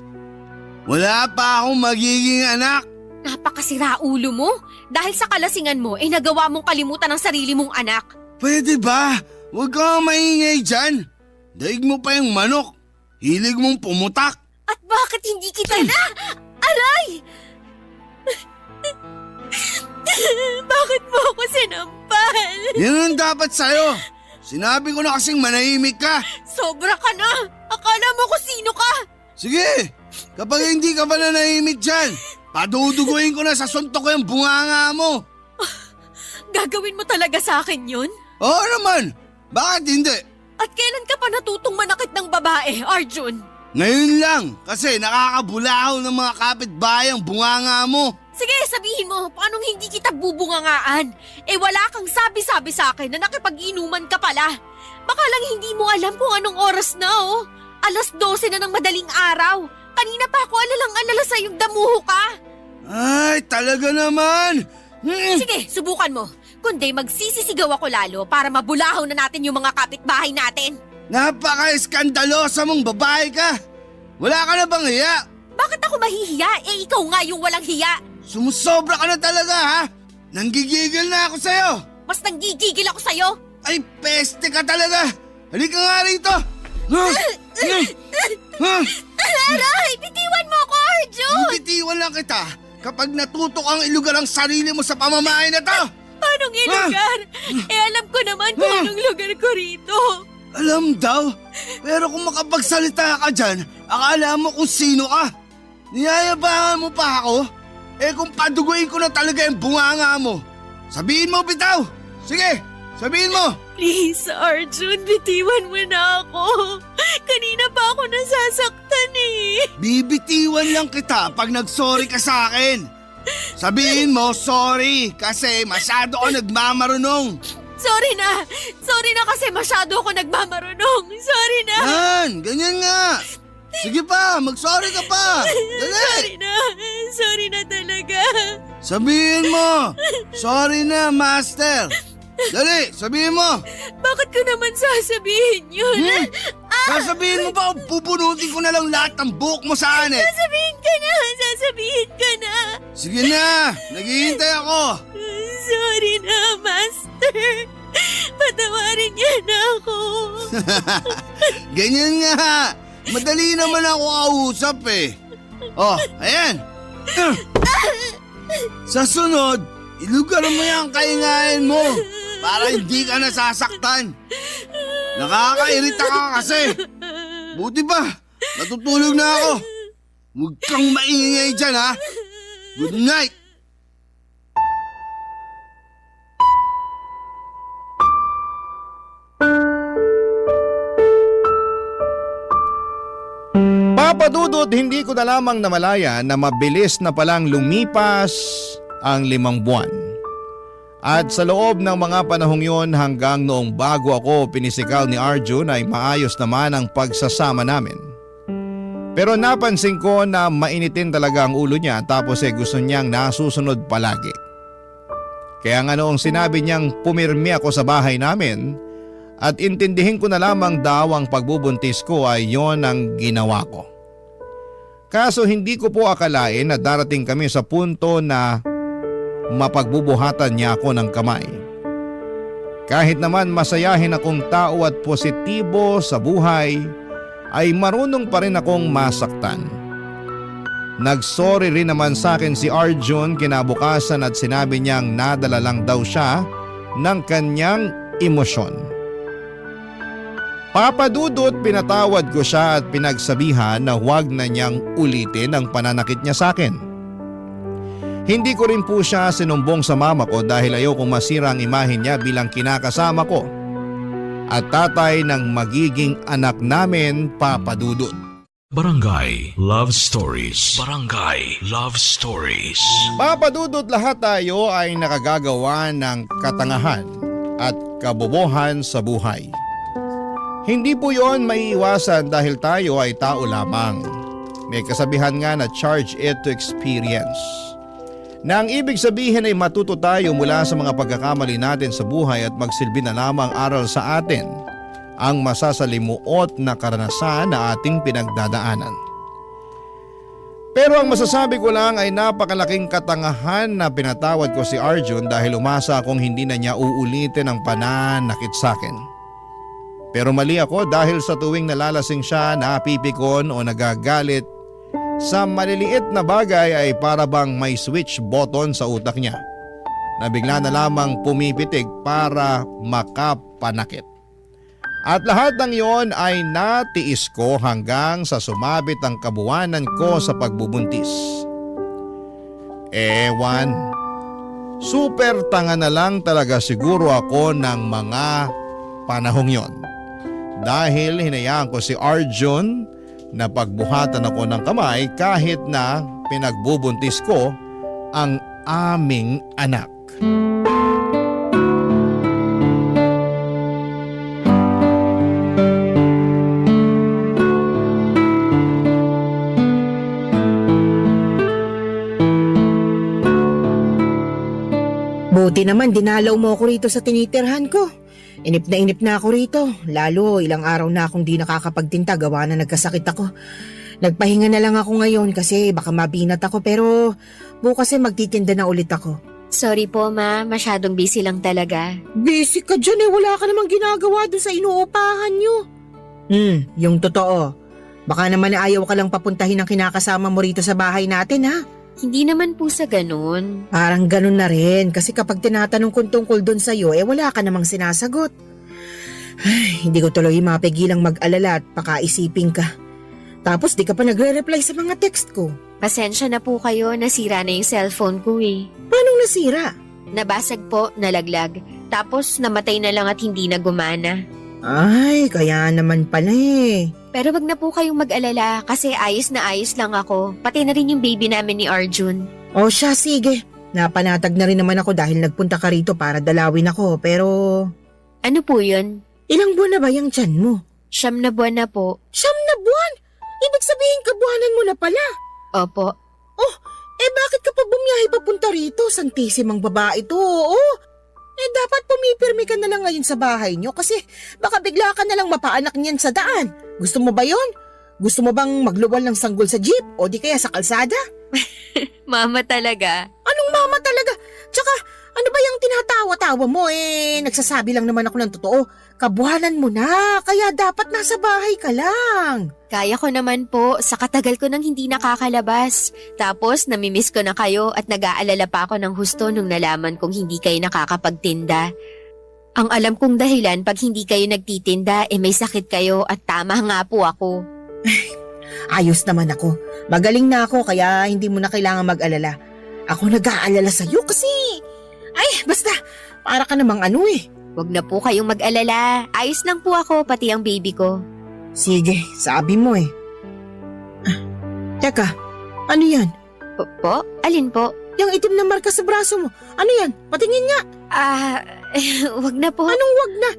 Wala pa akong magiging anak. Napakasira ulo mo. Dahil sa kalasingan mo, nagawa mong kalimutan ang sarili mong anak. Pwede ba? Huwag kang maingay dyan. Daig mo pa yung manok. Hilig mong pumutak. At bakit hindi kita na? Aray! Bakit mo ako sinampal? Yan ang dapat sa'yo. Sinabi ko na kasing manahimik ka. Sobra ka na! Akala mo kung sino ka! Sige, kapag hindi ka pa nanahimik dyan, paduduguin ko na sa suntok ko yung bunganga mo. Gagawin mo talaga sa akin yun? Oo naman, bakit hindi? At kailan ka pa natutong manakit ng babae, Arjun? Ngayon lang, kasi nakakabulahaw ng mga kapitbahay ang bunganga mo. Sige, sabihin mo, paanong hindi kita bubungangaan? Wala kang sabi-sabi sa akin na nakipag-inuman ka pala. Baka lang hindi mo alam kung anong oras na, oh. 12:00 na ng madaling araw. Kanina pa ako alalang-alala sa yung damuho ka. Ay, talaga naman. Sige, subukan mo. Kundi magsisisigaw ako lalo para mabulahaw na natin yung mga kapitbahay natin. Napaka-eskandalosa mong babae ka. Wala ka na bang hiya? Bakit ako mahihiya? Ikaw nga yung walang hiya. Sumusobra ka na talaga, ha? Nanggigigil na ako sa'yo. Mas nanggigigil ako sa'yo. Ay, peste ka talaga. Halika nga rito. Aray! Bitiwan mo ako, Arjun! Bitiwan lang kita kapag natutok ang ilugar ang sarili mo sa pamamahay na to. Paanong ilugar? Alam ko naman kung anong lugar ko rito. Alam daw, pero kung makapagsalita ka dyan, akala mo kung sino ka. Niyayabangan mo pa ako? Kung paduguin ko na talaga yung bunganga mo. Sabihin mo, bitaw! Sige, sabihin mo! Please, Arjun, bitiwan mo na ako. Kanina pa ako nasasaktan eh. Bibitiwan lang kita pag nag-sorry ka sa akin. Sabihin mo, sorry, kasi masyado ako nagmamarunong. Sorry na kasi masyado ako nagmamarunong. Sorry na. Yan, ganyan nga. Sige pa, mag-sorry ka pa. Dali. Sorry na talaga. Sabihin mo, sorry na, master. Dali, sabihin mo. Bakit ko naman sasabihin yun? Sasabihin mo ba o pupunutin ko na lang lahat ng buhok mo sa anit? Sasabihin ka na. Sige na, naghihintay ako. Sorry na, Master. Patawarin niya na ako. Ganyan nga. Madali naman ako kausap eh. Oh, ayan. Sa sunod, ilugar mo yung kaingayan mo para hindi ka nasasaktan. Nakakairita ka kasi. Buti ba, natutulog na ako. Huwag kang maingay dyan, ha. Good night. Papadudot, hindi ko na lamang namalaya na mabilis na palang lumipas ang 5 buwan. At sa loob ng mga panahong yon hanggang noong bago ako pinisikal ni Arjun ay maayos naman ang pagsasama namin. Pero napansin ko na mainitin talaga ang ulo niya tapos gusto niyang nasusunod palagi. Kaya nga noong sinabi niyang pumirmi ako sa bahay namin at intindihin ko na lamang daw ang pagbubuntis ko ay yon ang ginawa ko. Kaso hindi ko po akalain na darating kami sa punto na mapagbubuhatan niya ako ng kamay. Kahit naman masayahin akong tao at positibo sa buhay, ay marunong pa rin akong masaktan. Nagsorry rin naman sa akin si Arjun kinabukasan at sinabi niyang nadala lang daw siya ng kanyang emosyon. Papadudot, pinatawad ko siya at pinagsabihan na huwag na niyang ulitin ang pananakit niya sa akin. Hindi ko rin po siya sinumbong sa mama ko dahil ayokong masira ang imahe niya bilang kinakasama ko at tatay ng magiging anak namin, Papa Dudut. Barangay Love Stories. Barangay Love Stories. Papa Dudut, lahat tayo ay nakagagawa ng katangahan at kabobohan sa buhay. Hindi po yon maiiwasan dahil tayo ay tao lamang. May kasabihan nga na charge it to experience. Na ang ibig sabihin ay matuto tayo mula sa mga pagkakamali natin sa buhay at magsilbi na lamang aral sa atin ang masasalimuot na karanasan na ating pinagdadaanan. Pero ang masasabi ko lang ay napakalaking katangahan na pinatawad ko si Arjun dahil umasa akong hindi na niya uulitin ang pananakit sa akin. Pero mali ako dahil sa tuwing nalalasing siya, napipikon o nagagalit sa maliliit na bagay ay para bang may switch button sa utak niya na bigla na lamang pumipitig para makapanakit. At lahat ng iyon ay natiis ko hanggang sa sumabit ang kabuwanan ko sa pagbubuntis. Ewan, super tanga na lang talaga siguro ako ng mga panahong yon. Dahil hinayaan ko si Arjun na pagbuhatan ako ng kamay kahit na pinagbubuntis ko ang aming anak. Buti naman dinalaw mo ako rito sa tinitirhan ko. Inip na ako rito. Lalo ilang araw na akong di nakakapagtinta gawa na nagkasakit ako. Nagpahinga na lang ako ngayon kasi baka mabinat ako pero bukas ay magtitinda na ulit ako. Sorry po, ma. Masyadong busy lang talaga. Busy ka dyan eh. Wala ka namang ginagawa dun sa inuupahan nyo. Yung totoo. Baka naman ayaw ka lang papuntahin ng kinakasama mo rito sa bahay natin ha. Hindi naman po sa ganun. Parang ganun na rin kasi kapag tinatanong kong tungkol doon sa'yo wala ka namang sinasagot. Ay, hindi ko tuloy mapigilang mag-alala at pakaisipin ka. Tapos di ka pa nagre-reply sa mga text ko. Pasensya na po kayo, nasira na yung cellphone ko eh. Paano nasira? Nabasag po, nalaglag. Tapos namatay na lang at hindi na gumana. Ay, kaya naman pala eh. Pero wag na po kayong mag-alala kasi ayos na ayos lang ako. Pati na rin yung baby namin ni Arjun. O siya, sige. Napanatag na rin naman ako dahil nagpunta ka rito para dalawin ako pero... Ano po yun? Ilang buwan na ba yung tiyan mo? 9 na buwan na po. 9 na buwan? Ibig sabihin kabuhanan mo na pala. Opo. Oh, bakit ka pa bumiyahe papunta rito? Santisimang babae to, oo. Dapat pumipirmi ka na lang ngayon sa bahay nyo kasi baka bigla ka na lang mapaanak niyan sa daan. Gusto mo ba yon? Gusto mo bang magluwal ng sanggol sa jeep o di kaya sa kalsada? Mama talaga. Anong mama talaga? Tsaka ano ba yung tinatawa-tawa mo nagsasabi lang naman ako ng totoo. Kabuhanan mo na, kaya dapat nasa bahay ka lang. Kaya ko naman po, sa katagal ko nang hindi nakakalabas. Tapos namimiss ko na kayo at nag-aalala pa ako ng husto nung nalaman kong hindi kayo nakakapagtinda. Ang alam kong dahilan pag hindi kayo nagtitinda may sakit kayo at tama nga po ako. Ayos naman ako. Magaling na ako kaya hindi mo na kailangan mag-alala. Ako nag-aalala sa'yo kasi... Ay, basta, para ka namang ano eh. Huwag na po kayong mag-alala. Ayos lang po ako, pati ang baby ko. Sige, sabi mo eh. Teka, ano yan? Po? Alin po? Yung itim na marka sa braso mo. Ano yan? Patingin nga. Wag na po. Anong wag na?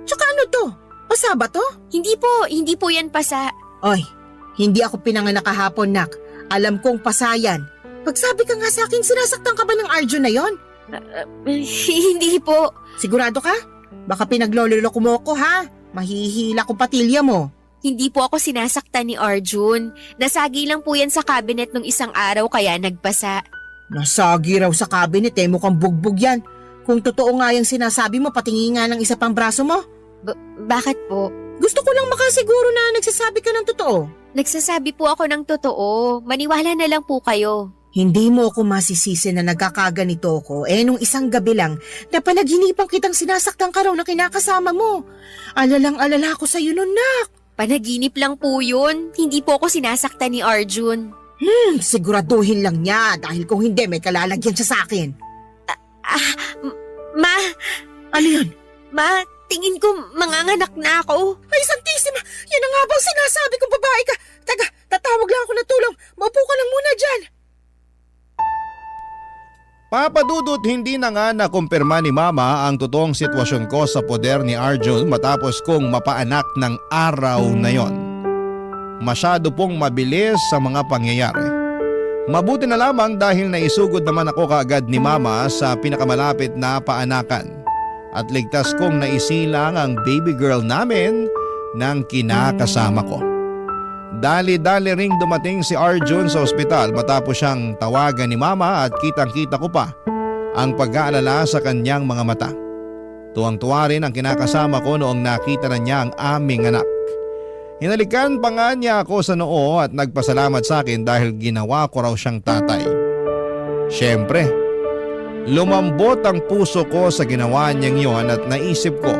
Tsaka ano to? Pasa ba to? Hindi po yan pasa. Oy, hindi ako pinanganak kahapon, nak. Alam kong pasa yan. Pagsabi ka nga sa akin, sinasaktan ka ba ng Arjun na yon? Hindi po. Sigurado ka? Baka pinaglololo mo ko ha? Mahihila ko patilya mo. Hindi po ako sinasaktan ni Arjun. Nasagi lang po yan sa cabinet nung isang araw kaya nagpasa. Nasagi raw sa cabinet mukhang bugbog yan. Kung totoo nga yung sinasabi mo, patingin nga ng isa pang braso mo. Bakit po? Gusto ko lang makasiguro na nagsasabi ka ng totoo. Nagsasabi po ako ng totoo. Maniwala na lang po kayo. Hindi mo ako masisisi na nagkakaganito ko. Nung isang gabi lang, napanaginipan kitang sinasaktan ka raw na kinakasama mo. Alalang-alala ko sa'yo nun, nak. Panaginip lang po yun. Hindi po ako sinasaktan ni Arjun. Siguraduhin lang niya dahil kung hindi may kalalagyan siya sa akin. Ma, Ano yun? ma, tingin ko manganganak na ako. Ay, Santissima! Yan ang nga bang sinasabi ko, babae ka! Taga, tatawag lang ako ng tulong. Maupo ka lang muna dyan. Papa Dudut, hindi na nga nakumpirma ni Mama ang totoong sitwasyon ko sa poder ni Arjun matapos kong mapaanak ng araw na yon. Masyado pong mabilis sa mga pangyayari. Mabuti na lamang dahil naisugod naman ako kaagad ni Mama sa pinakamalapit na paanakan at ligtas kong naisilang ang baby girl namin ng kinakasama ko. Dali-dali ring dumating si Arjun sa ospital matapos siyang tawagan ni Mama at kitang-kita ko pa ang pag-aalala sa kanyang mga mata. Tuwang-tuwa rin ang kinakasama ko noong nakita na niya ang aming anak. Hinalikan pa nga niya ako sa noo at nagpasalamat sa akin dahil ginawa ko raw siyang tatay. Siyempre, lumambot ang puso ko sa ginawa niyang yon at naisip ko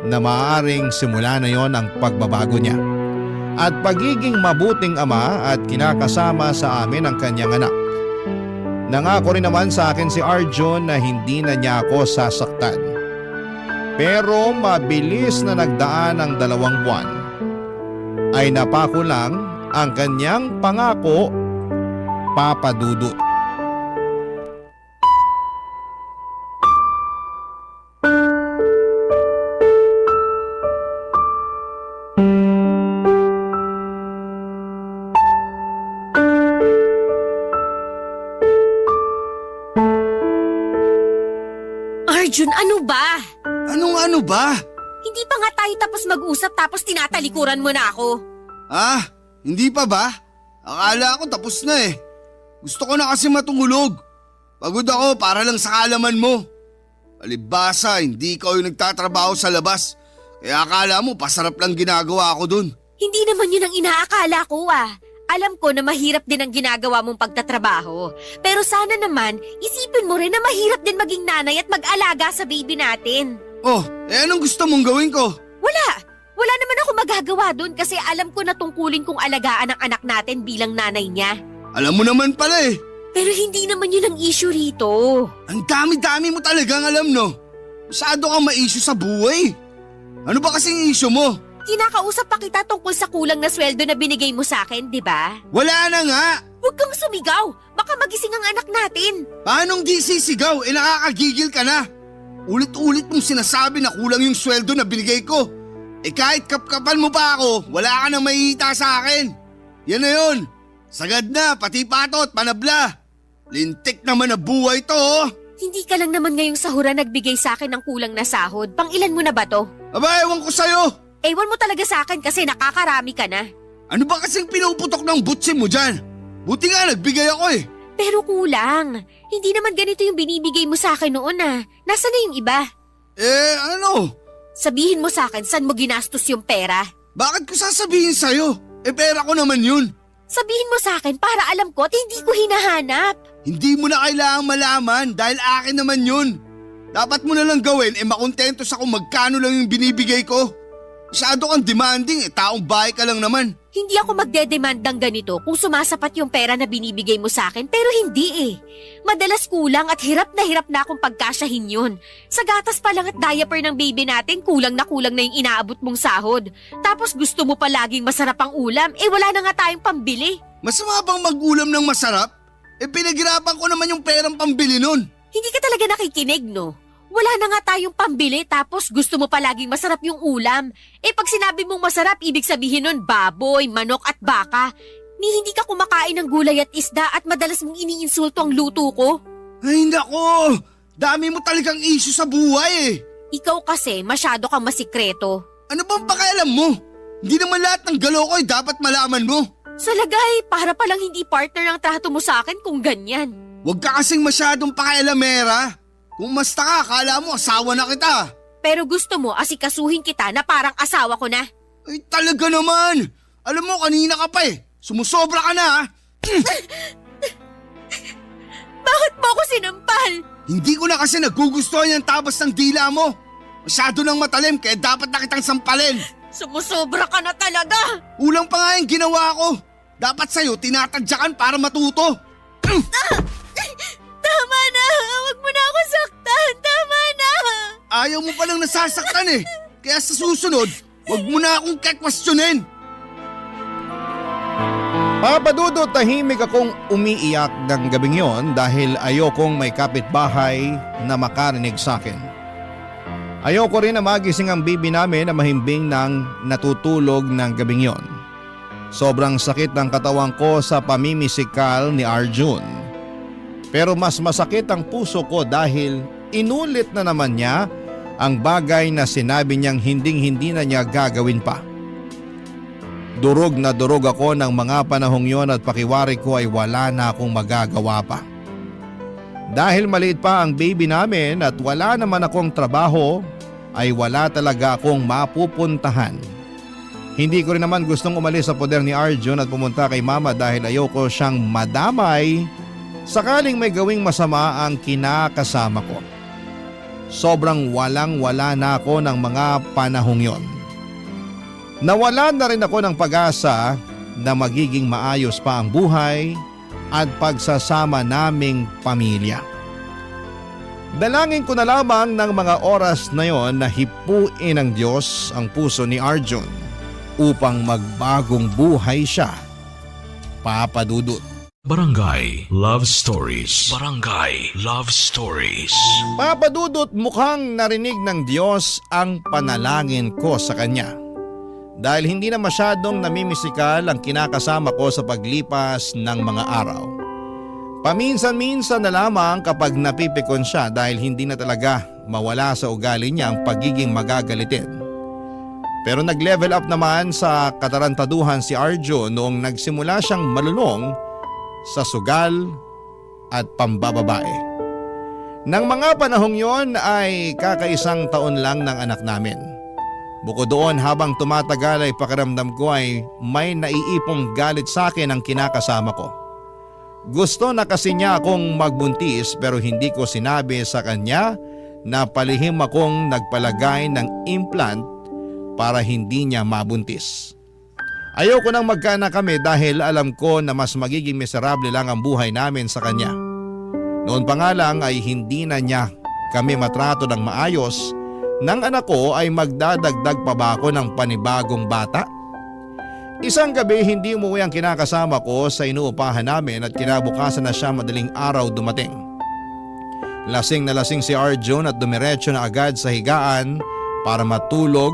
na maaaring simula na yon ang pagbabago niya at pagiging mabuting ama at kinakasama sa amin ang kanyang anak. Nangako rin naman sa akin si Arjun na hindi na niya ako sasaktan. Pero mabilis na nagdaan ang 2 buwan ay napako lang ang kanyang pangako, Papa Dudut. Arjun, ano ba? Anong ano ba? Hindi pa nga tayo tapos mag-usap tapos tinatalikuran mo na ako. Hindi pa ba? Akala ko tapos na eh. Gusto ko na kasi matulog. Pagod ako para lang sa kaalaman mo. Palibhasa, hindi ikaw yung nagtatrabaho sa labas. Kaya akala mo pasarap lang ginagawa ko dun. Hindi naman yun ang inaakala ko Alam ko na mahirap din ang ginagawa mong pagtatrabaho. Pero sana naman, isipin mo rin na mahirap din maging nanay at mag-alaga sa baby natin. Anong gusto mong gawin ko? Wala naman ako magagawa doon kasi alam ko na tungkulin kong alagaan ang anak natin bilang nanay niya. Alam mo naman pala eh. Pero hindi naman yun ang issue rito. Ang dami-dami mo talagang alam no. Masyado kang ma-issue sa buhay. Ano ba kasing issue mo? Kinakausap pa kita tungkol sa kulang na sweldo na binigay mo sa akin, di ba? Wala na nga. Huwag kang sumigaw. Baka magising ang anak natin. Paanong di sisigaw? Nakakagigil ka na. Ulit-ulit mong sinasabi na kulang yung sweldo na binigay ko. Kahit kapkapan mo pa ako, wala ka nang mahihita sa akin. Yan na yun. Sagad na, pati patot, panabla. Lintik naman na buhay to. Hindi ka lang naman ngayong sahuran nagbigay sa akin ng kulang na sahod. Pang ilan mo na ba to? Aba, ewan ko sa'yo. Ewan mo talaga sa akin kasi nakakarami ka na. Ano ba kasing pinuputok ng butsi mo dyan? Buti nga nagbigay ako eh. Pero kulang. Hindi naman ganito yung binibigay mo sa akin noon Nasaan na yung iba? Ano? Sabihin mo sa akin saan mo ginastos yung pera. Bakit ko sasabihin sa'yo? Pera ko naman yun. Sabihin mo sa akin para alam ko at hindi ko hinahanap. Hindi mo na kailangang malaman dahil akin naman yun. Dapat mo na lang gawin makontento sa kung magkano lang yung binibigay ko. Masyado kang demanding taong bahay ka lang naman. Hindi ako magdedemand ng ganito kung sumasapat yung pera na binibigay mo sa akin pero hindi Madalas kulang at hirap na akong pagkasyahin yun. Sa gatas pa lang at diaper ng baby natin kulang na yung inaabot mong sahod. Tapos gusto mo pa laging masarap ang ulam wala na nga tayong pambili. Masama bang mag-ulam ng masarap? Pinaghirapan ko naman yung perang pambili nun. Hindi ka talaga nakikinig no? Wala na nga tayong pambili tapos gusto mo pa laging masarap yung ulam. Pag sinabi mong masarap, ibig sabihin nun baboy, manok at baka. Hindi ka kumakain ng gulay at isda at madalas mong iniinsulto ang luto ko. Ay nako, dami mo talagang issue sa buhay Ikaw kasi masyado kang masikreto. Ano bang pakialam mo? Hindi naman lahat ng galaw ko dapat malaman mo. Sa lagay, para palang hindi partner ang trato mo sa akin kung ganyan. Huwag ka kasing masyadong pakialamera. Kung masta ka, akala mo asawa na kita. Pero gusto mo asikasuhin kita na parang asawa ko na. Ay talaga naman. Alam mo kanina ka pa Sumusobra ka na Bakit mo ako sinampal? Hindi ko na kasi nagugustuhan yung tabas ng dila mo. Masyado nang matalim kaya dapat na kitang sampalin. Sumusobra ka na talaga. Ulang pa nga yung ginawa ko. Dapat sa'yo tinatadyakan para matuto. Tama na! Huwag mo na ako saktan! Tama na! Ayaw mo palang nasasaktan eh. Kaya sa susunod, huwag mo na akong kakwestiyonin. Papa Dudut, tahimik akong umiiyak ng gabing yon dahil ayokong may kapitbahay na makarinig sa akin. Ayoko rin na magising ang bibi namin na mahimbing ng natutulog ng gabing yon. Sobrang sakit ng katawan ko sa pamimisikal ni Arjun. Pero mas masakit ang puso ko dahil inulit na naman niya ang bagay na sinabi niyang hinding-hindi na niya gagawin pa. Durog na durog ako ng mga panahong yon at pakiwari ko ay wala na akong magagawa pa. Dahil maliit pa ang baby namin at wala naman akong trabaho, ay wala talaga akong mapupuntahan. Hindi ko rin naman gustong umalis sa poder ni Arjun at pumunta kay mama dahil ayoko siyang madamay sakaling may gawing masama ang kinakasama ko. Sobrang walang-wala na ako ng mga panahong yon. Nawalan na rin ako ng pag-asa na magiging maayos pa ang buhay at pagsasama naming pamilya. Dalangin ko na lamang ng mga oras na yon na hipuin ng Diyos ang puso ni Arjun upang magbagong buhay siya. Papa Dudut. Barangay Love Stories. Barangay Love Stories. Papa Dudut, mukhang narinig ng Diyos ang panalangin ko sa Kanya. Dahil hindi na masyadong namimisikal ang kinakasama ko sa paglipas ng mga araw. Paminsan-minsan na lamang kapag napipikon siya dahil hindi na talaga mawala sa ugali niya ang pagiging magagalitin. Pero nag-level up naman sa katarantaduhan si Arjun noong nagsimula siyang malulong sa sugal at pambababae. Nang mga panahong yon ay kakaisang taon lang ng anak namin. Bukod doon, habang tumatagal ay pakiramdam ko ay may naiipong galit sa akin ang kinakasama ko. Gusto na kasi niya akong magbuntis pero hindi ko sinabi sa kanya na palihim akong nagpalagay ng implant para hindi niya mabuntis. Ayoko nang magkaanak kami dahil alam ko na mas magiging miserable lang ang buhay namin sa kanya. Noon pa nga lang ay hindi na niya kami matrato ng maayos. Nang anak ko ay magdadagdag pa ba ako ng panibagong bata? Isang gabi hindi umuwi ang kinakasama ko sa inuupahan namin at kinabukasan na siya madaling araw dumating. Lasing na lasing si Arjun at dumiretso na agad sa higaan para matulog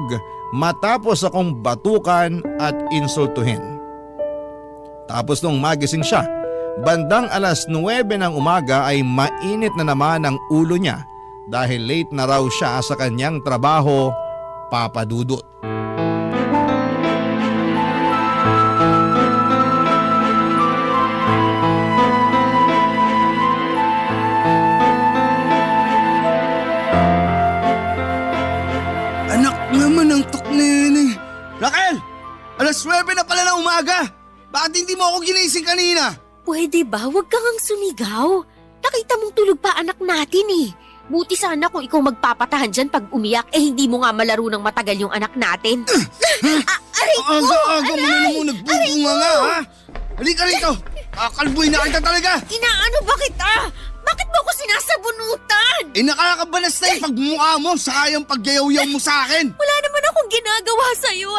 matapos akong batukan at insultuhin. Tapos nung magising siya, bandang alas 9 ng umaga ay mainit na naman ang ulo niya dahil late na raw siya sa kanyang trabaho, Papa Dudut. Anak naman ng tuknene. Raquel! Alas 9 na pala ng umaga. Bakit hindi mo ako ginising kanina? Pwede ba? Huwag kang sumigaw. Nakita mong tulog pa anak natin eh. Buti sana kung ikaw magpapatahan dyan pag umiyak hindi mo nga malaro ng matagal yung anak natin. Aray ko! Aga-aga mo na naman nagbubunga nga ha? Halika rito! Kakalboy na kita talaga! Inaano ba kita? Bakit mo ako sinasabunutan? Nakakabalas na yung pagmukha mo sa kayang pagyayaw mo sa akin! Wala naman akong ginagawa sa'yo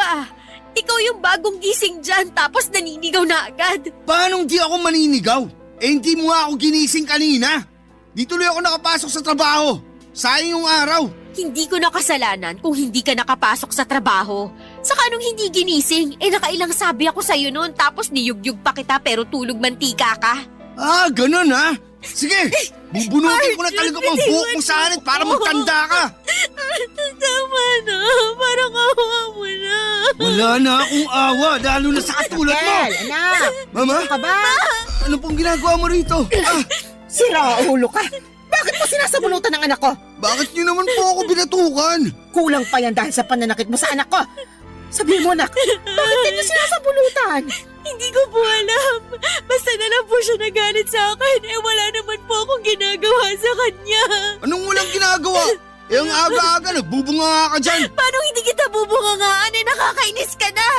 Ikaw yung bagong gising dyan tapos naninigaw na agad. Paano di ako maninigaw? Hindi mo nga ako ginising kanina. Di tuloy ako nakapasok sa trabaho. Sayang yung araw. Hindi ko na kasalanan kung hindi ka nakapasok sa trabaho. Saka nung hindi ginising, nakailang sabi ako sa'yo noon tapos niyugyug pa kita pero tulog mantika ka. Ganun ha? Sige, bubunutin ko na talaga pang buhok mo sa anit para magtanda ka. Tama na, parang awa mo na. Wala na akong awa, lalo na sa katulad mo. Anak! Mama? Ka ba? Ano pong ginagawa mo rito? Sira ulo ka! Bakit mo sinasabunutan ng anak ko? Bakit niyo naman po ako binatukan? Kulang pa yan dahil sa pananakit mo sa anak ko. Sabihin mo, anak, bakit niyo sinasabunutan? Hindi ko po alam. Basta na lang po siya nagalit sa akin. Wala naman po akong ginagawa sa kanya. Anong walang ginagawa? Ang aga-aga, nagbubunga ka dyan. Paano hindi kita bubungangaan? Nakakainis ka na.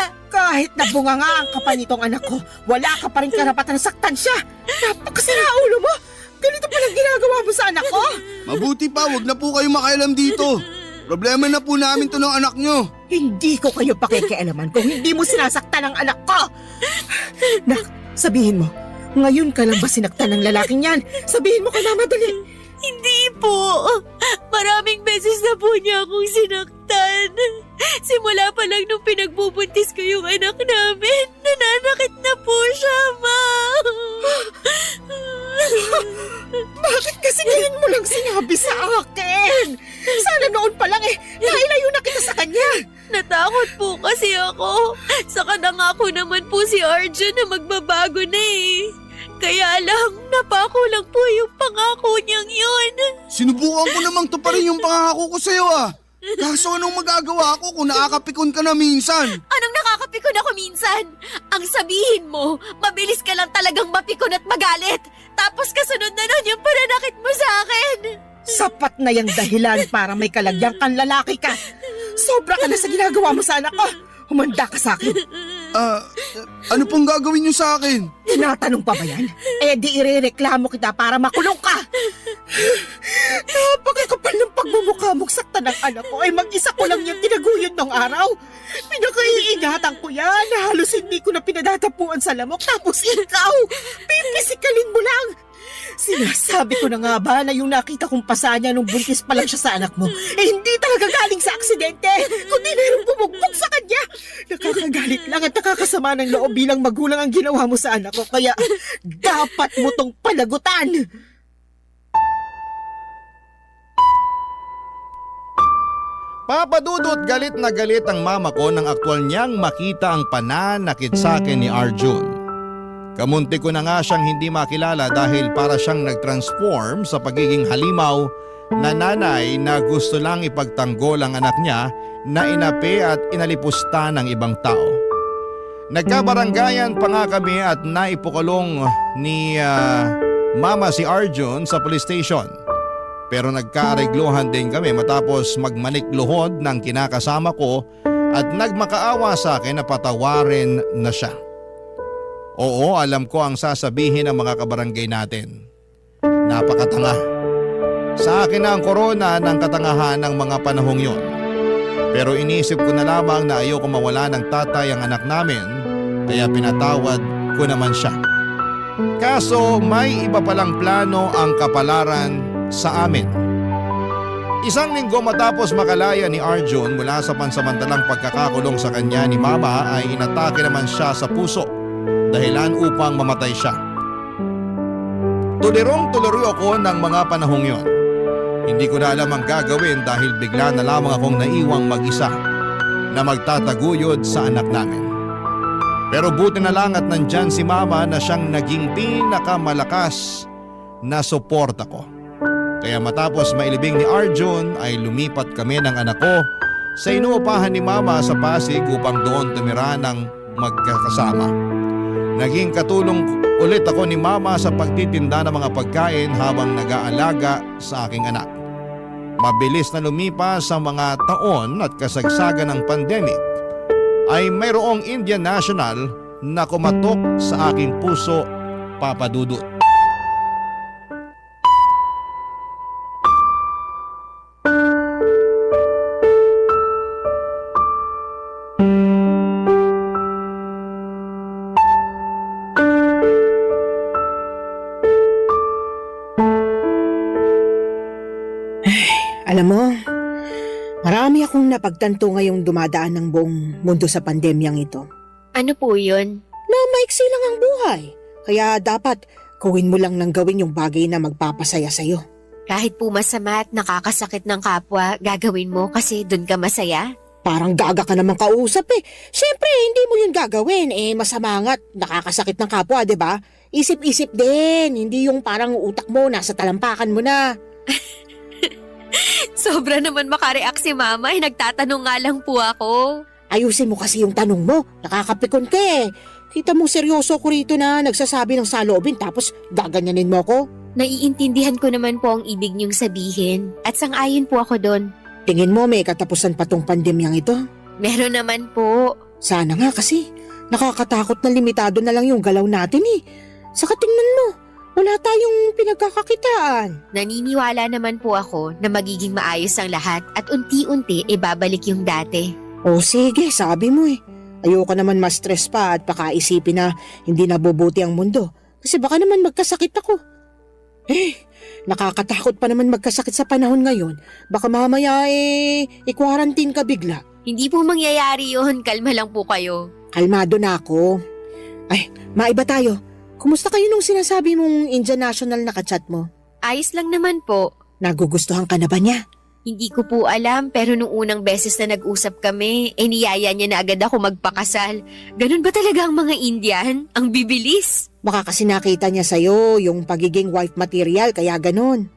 Kahit na bungangaan ka pa nitong anak ko, wala ka pa rin karapatan na saktan siya. Napakasira ulo mo. Ganito palang ginagawa mo sa anak ko. Mabuti pa, wag na po kayo makialam dito. Problema na po namin to ng anak nyo. Hindi ko kayo pakikialaman kung hindi mo sinasaktan ang anak ko. Nak, sabihin mo, ngayon ka lang ba sinaktan ng lalaking yan? Sabihin mo ka na madali. Hindi po. Maraming beses na po niya akong sinaktan. Simula pa lang nung pinagbubuntis ko yung anak namin, nananakit na po siya, Ma. Bakit kasi ngayon mo lang sinabi sa akin? Sana noon pa lang nailayo na kita sa kanya. Natakot po kasi ako. Saka nangako naman po si Arjun na magbabago na eh. Kaya lang, napako lang po yung pangako niyang yun. Sinubukan ko namang tuparin yung pangako ko sa'yo ah. Kaso anong magagawa ko kung nakakapikon ka na minsan? Anong nakakapikon ako minsan? Ang sabihin mo, mabilis ka lang talagang mapikon at magalit. Tapos kasunod na nun yung pananakit mo sa akin. Sapat na yung dahilan para may kalagyang kang lalaki ka. Sobra ka na sa ginagawa mo sa anak ko. Humanda ka sa akin. Ano pong gagawin niyo sa akin? Tinatanong pa ba yan? Di irereklamo kita para makulong ka. Napakakapal ng pagmumukha mong saktan ng anak ko. Mag-isa ko lang yung tinaguyod ng araw. Pinakaiingatan ko yan. Halos hindi ko na pinadatapuan sa lamok. Tapos ikaw, pipisikalin mo lang. Sinasabi ko na nga ba na yung nakita kong pasa niya nung buntis pa lang siya sa anak mo, hindi talaga galing sa aksidente, kundi mayroong bumugbog sa kanya. Nakakagalit lang at nakakasama ng loob bilang magulang ang ginawa mo sa anak ko, kaya dapat mo tong panagutan. Papadudot galit na galit ang mama ko nang aktwal niyang makita ang pananakit sa akin ni Arjun. Kamunti ko na nga siyang hindi makilala dahil para siyang nag-transform sa pagiging halimaw na nanay na gusto lang ipagtanggol ang anak niya na inapi at inalipusta ng ibang tao. Nagkabaranggayan pa nga kami at naipukulong ni mama si Arjun sa police station. Pero nagkaareglohan din kami matapos magmanikluhod ng kinakasama ko at nagmakaawa sa akin na patawarin na siya. Oo, alam ko ang sasabihin ng mga kabarangay natin. Napakatanga. Sa akin na ang korona ng katangahan ng mga panahong yon. Pero inisip ko na lamang na ayoko mawala ng tatay ang anak namin, kaya pinatawad ko naman siya. Kaso may iba palang plano ang kapalaran sa amin. Isang linggo matapos makalaya ni Arjun mula sa pansamantalang pagkakakulong sa kanya ni Mama ay inatake naman siya sa puso. Dahilan upang mamatay siya. Tulirong-tuliro ako ng mga panahong yon. Hindi ko na alam ang gagawin dahil bigla na lamang akong naiwang mag-isa na magtataguyod sa anak namin. Pero buti na lang at nandyan si Mama na siyang naging pinakamalakas na suporta ko. Kaya matapos mailibing ni Arjun ay lumipat kami ng anak ko sa inuupahan ni Mama sa Pasig upang doon tumira ng magkakasama. Naging katulong ulit ako ni Mama sa pagtitinda ng mga pagkain habang nag-aalaga sa aking anak. Mabilis na lumipas sa mga taon at kasagsagan ng pandemic ay mayroong Indian National na kumatok sa aking puso, Papa Dudut. Alam mo, marami akong napagtanto ngayong dumadaan ng buong mundo sa pandemyang ito. Ano po yun? Na maiksi lang ang buhay. Kaya dapat gawin mo lang ng gawin yung bagay na magpapasaya sa'yo. Kahit po masama at nakakasakit ng kapwa, gagawin mo kasi dun ka masaya? Parang gaga ka namang kausap eh. Siyempre, hindi mo yun gagawin. Masama nga't nakakasakit ng kapwa, di ba? Isip-isip din. Hindi yung parang utak mo nasa talampakan mo na. Sobra naman makareact si Mama, nagtatanong nga lang po ako. Ayusin mo kasi yung tanong mo. Nakakapikon ka eh. Kita mo seryoso ko rito na nagsasabi ng saloobin tapos gaganyanin mo ko. Naiintindihan ko naman po ang ibig niyong sabihin at sang-ayon po ako doon. Tingin mo may katapusan pa tong pandemyang ito? Meron naman po. Sana nga kasi Nakakatakot na limitado na lang yung galaw natin eh. Saka tingnan mo, wala tayong pinagkakakitaan. Naniniwala naman po ako na magiging maayos ang lahat at unti-unti babalik yung dati. O sige, sabi mo eh. Ayoko naman ma-stress pa at pakaisipin na hindi nabubuti ang mundo. Kasi baka naman magkasakit ako. Nakakatakot pa naman magkasakit sa panahon ngayon. Baka mamaya i-quarantine ka bigla. Hindi po mangyayari yun, kalma lang po kayo. Kalmado na ako. Ay, maiba tayo. Kumusta kayo nung sinasabi mong Indian National na kachat mo? Ayos lang naman po. Nagugustuhan ka na ba niya? Hindi ko po alam pero nung unang beses na nag-usap kami, niyaya niya na agad ako magpakasal. Ganun ba talaga ang mga Indian? Ang bibilis. Baka kasi nakita niya sa'yo yung pagiging wife material kaya ganun.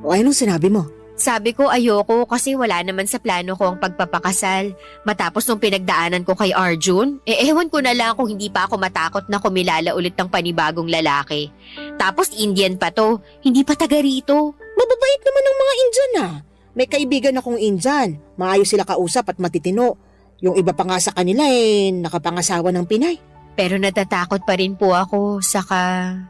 O anong sinabi mo? Sabi ko ayoko kasi wala naman sa plano ko ang pagpapakasal. Matapos nung pinagdaanan ko kay Arjun, ewan ko na lang kung hindi pa ako matakot na kumilala ulit ng panibagong lalaki. Tapos Indian pa to, hindi pa taga rito. Mababait naman ang mga Indian ah. May kaibigan akong Indian, maayos sila kausap at matitino. Yung iba pa nga sa kanila nakapangasawa ng Pinay. Pero natatakot pa rin po ako, saka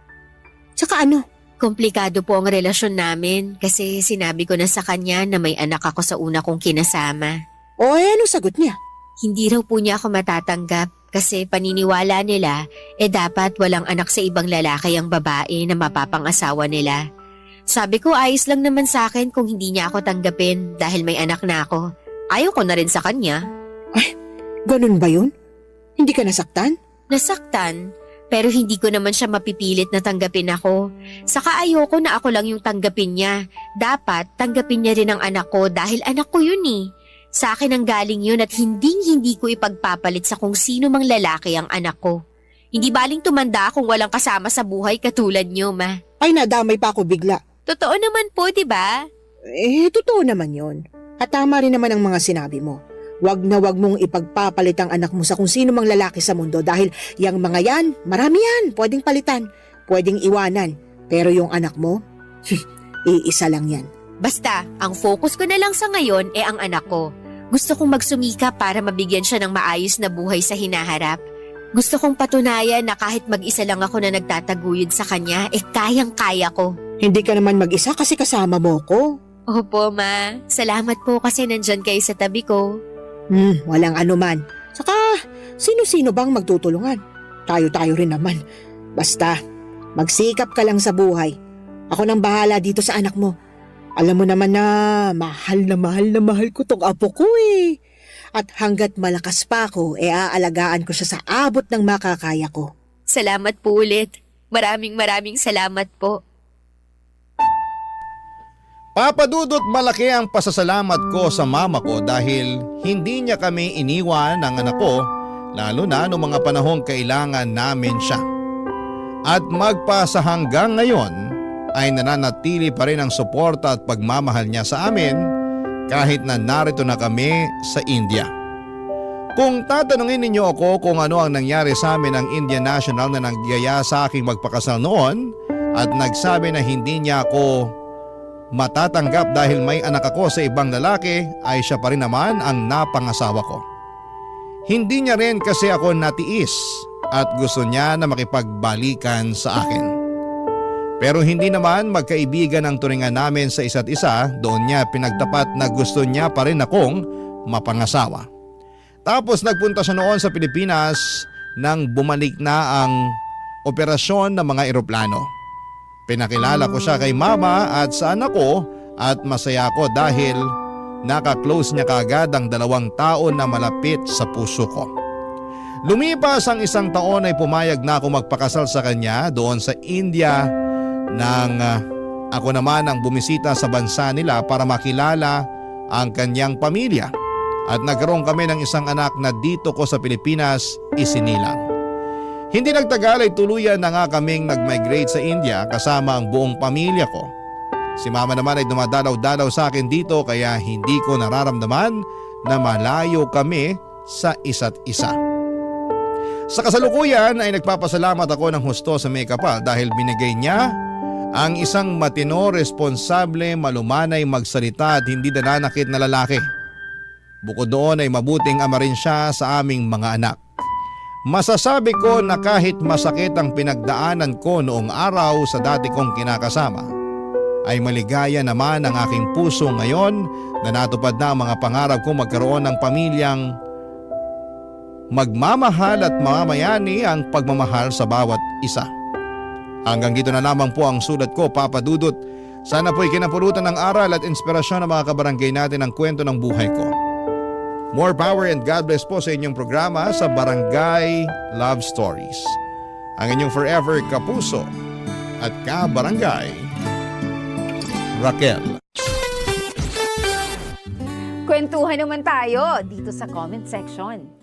ano? komplikado po ang relasyon namin kasi sinabi ko na sa kanya na may anak ako sa una kong kinasama. O ano sagot niya? Hindi raw po niya ako matatanggap kasi paniniwala nila dapat walang anak sa ibang lalaki ang babae na mapapangasawa nila. Sabi ko ayos lang naman sa akin kung hindi niya ako tanggapin dahil may anak na ako. Ayaw ko na rin sa kanya. Ay, ganun ba yun? Hindi ka nasaktan? Nasaktan, pero hindi ko naman siya mapipilit na tanggapin ako. Saka ayoko na ako lang yung tanggapin niya. Dapat tanggapin niya rin ang anak ko dahil anak ko yun eh. Sa akin ang galing yun at hindi ko ipagpapalit sa kung sino mang lalaki ang anak ko. Hindi baling tumanda kung walang kasama sa buhay katulad niyo, ma. Ay, nadamay pa ako bigla. Totoo naman po, diba? Totoo naman yun. At tama rin naman ang mga sinabi mo. Wag na wag mong ipagpapalit ang anak mo sa kung sino mang lalaki sa mundo dahil yung mga yan, marami yan, pwedeng palitan, pwedeng iwanan. Pero yung anak mo, iisa lang yan. Basta, ang focus ko na lang sa ngayon ang anak ko. Gusto kong magsumika para mabigyan siya ng maayos na buhay sa hinaharap. Gusto kong patunayan na kahit mag-isa lang ako na nagtataguyod sa kanya, kayang-kaya ko. Hindi ka naman mag-isa kasi kasama mo ko. Opo, ma. Salamat po kasi nandyan kayo sa tabi ko. Walang anuman. Saka, sino-sino bang magtutulungan? Tayo-tayo rin naman. Basta, magsikap ka lang sa buhay. Ako nang bahala dito sa anak mo. Alam mo naman na mahal ko tong apo ko eh. At hanggat malakas pa ako, aalagaan ko siya sa abot ng makakaya ko. Salamat po ulit. Maraming salamat po. Papadudot malaki ang pasasalamat ko sa mama ko dahil hindi niya kami iniwan ng anak ko, lalo na noong mga panahong kailangan namin siya. At magpasa hanggang ngayon ay nananatili pa rin ang suporta at pagmamahal niya sa amin kahit na narito na kami sa India. Kung tatanungin ninyo ako kung ano ang nangyari sa amin ng Indian National na nagyaya sa aking magpakasal noon at nagsabi na hindi niya ako matatanggap dahil may anak ako sa ibang lalaki, ay siya pa rin naman ang napangasawa ko. Hindi niya rin kasi ako natiis at gusto niya na makipagbalikan sa akin. Pero hindi naman magkaibigan ang turingan namin sa isa't isa, doon niya pinagtapat na gusto niya pa rin akong mapangasawa. Tapos nagpunta siya noon sa Pilipinas nang bumalik na ang operasyon ng mga eroplano. Pinakilala ko siya kay mama at sa anak ko at masaya ko dahil naka-close niya kaagad ang 2 taon na malapit sa puso ko. Lumipas ang 1 taon ay pumayag na ako magpakasal sa kanya doon sa India nang ako naman ang bumisita sa bansa nila para makilala ang kanyang pamilya at nagkaroon kami ng 1 anak na dito ko sa Pilipinas isinilang. Hindi nagtagal ay tuluyan na nga kaming nag-migrate sa India kasama ang buong pamilya ko. Si mama naman ay dumadalaw-dalaw sa akin dito kaya hindi ko nararamdaman na malayo kami sa isa't isa. Sa kasalukuyan ay nagpapasalamat ako ng husto sa may kapal dahil binigay niya ang isang matino, responsable, malumanay, magsalita at hindi nananakit na lalaki. Bukod doon ay mabuting ama rin siya sa aming mga anak. Masasabi ko na kahit masakit ang pinagdaanan ko noong araw sa dati kong kinakasama, ay maligaya naman ang aking puso ngayon na natupad na ang mga pangarap ko magkaroon ng pamilyang magmamahal at mamayani ang pagmamahal sa bawat isa. Hanggang dito na lamang po ang sulat ko, Papa Dudut. Sana po'y kinapulutan ng aral at inspirasyon ng mga kabarangay natin ang kwento ng buhay ko. More power and God bless po sa inyong programa sa Barangay Love Stories. Ang inyong forever kapuso at kabarangay, Raquel. Kwentuhan naman tayo dito sa comment section.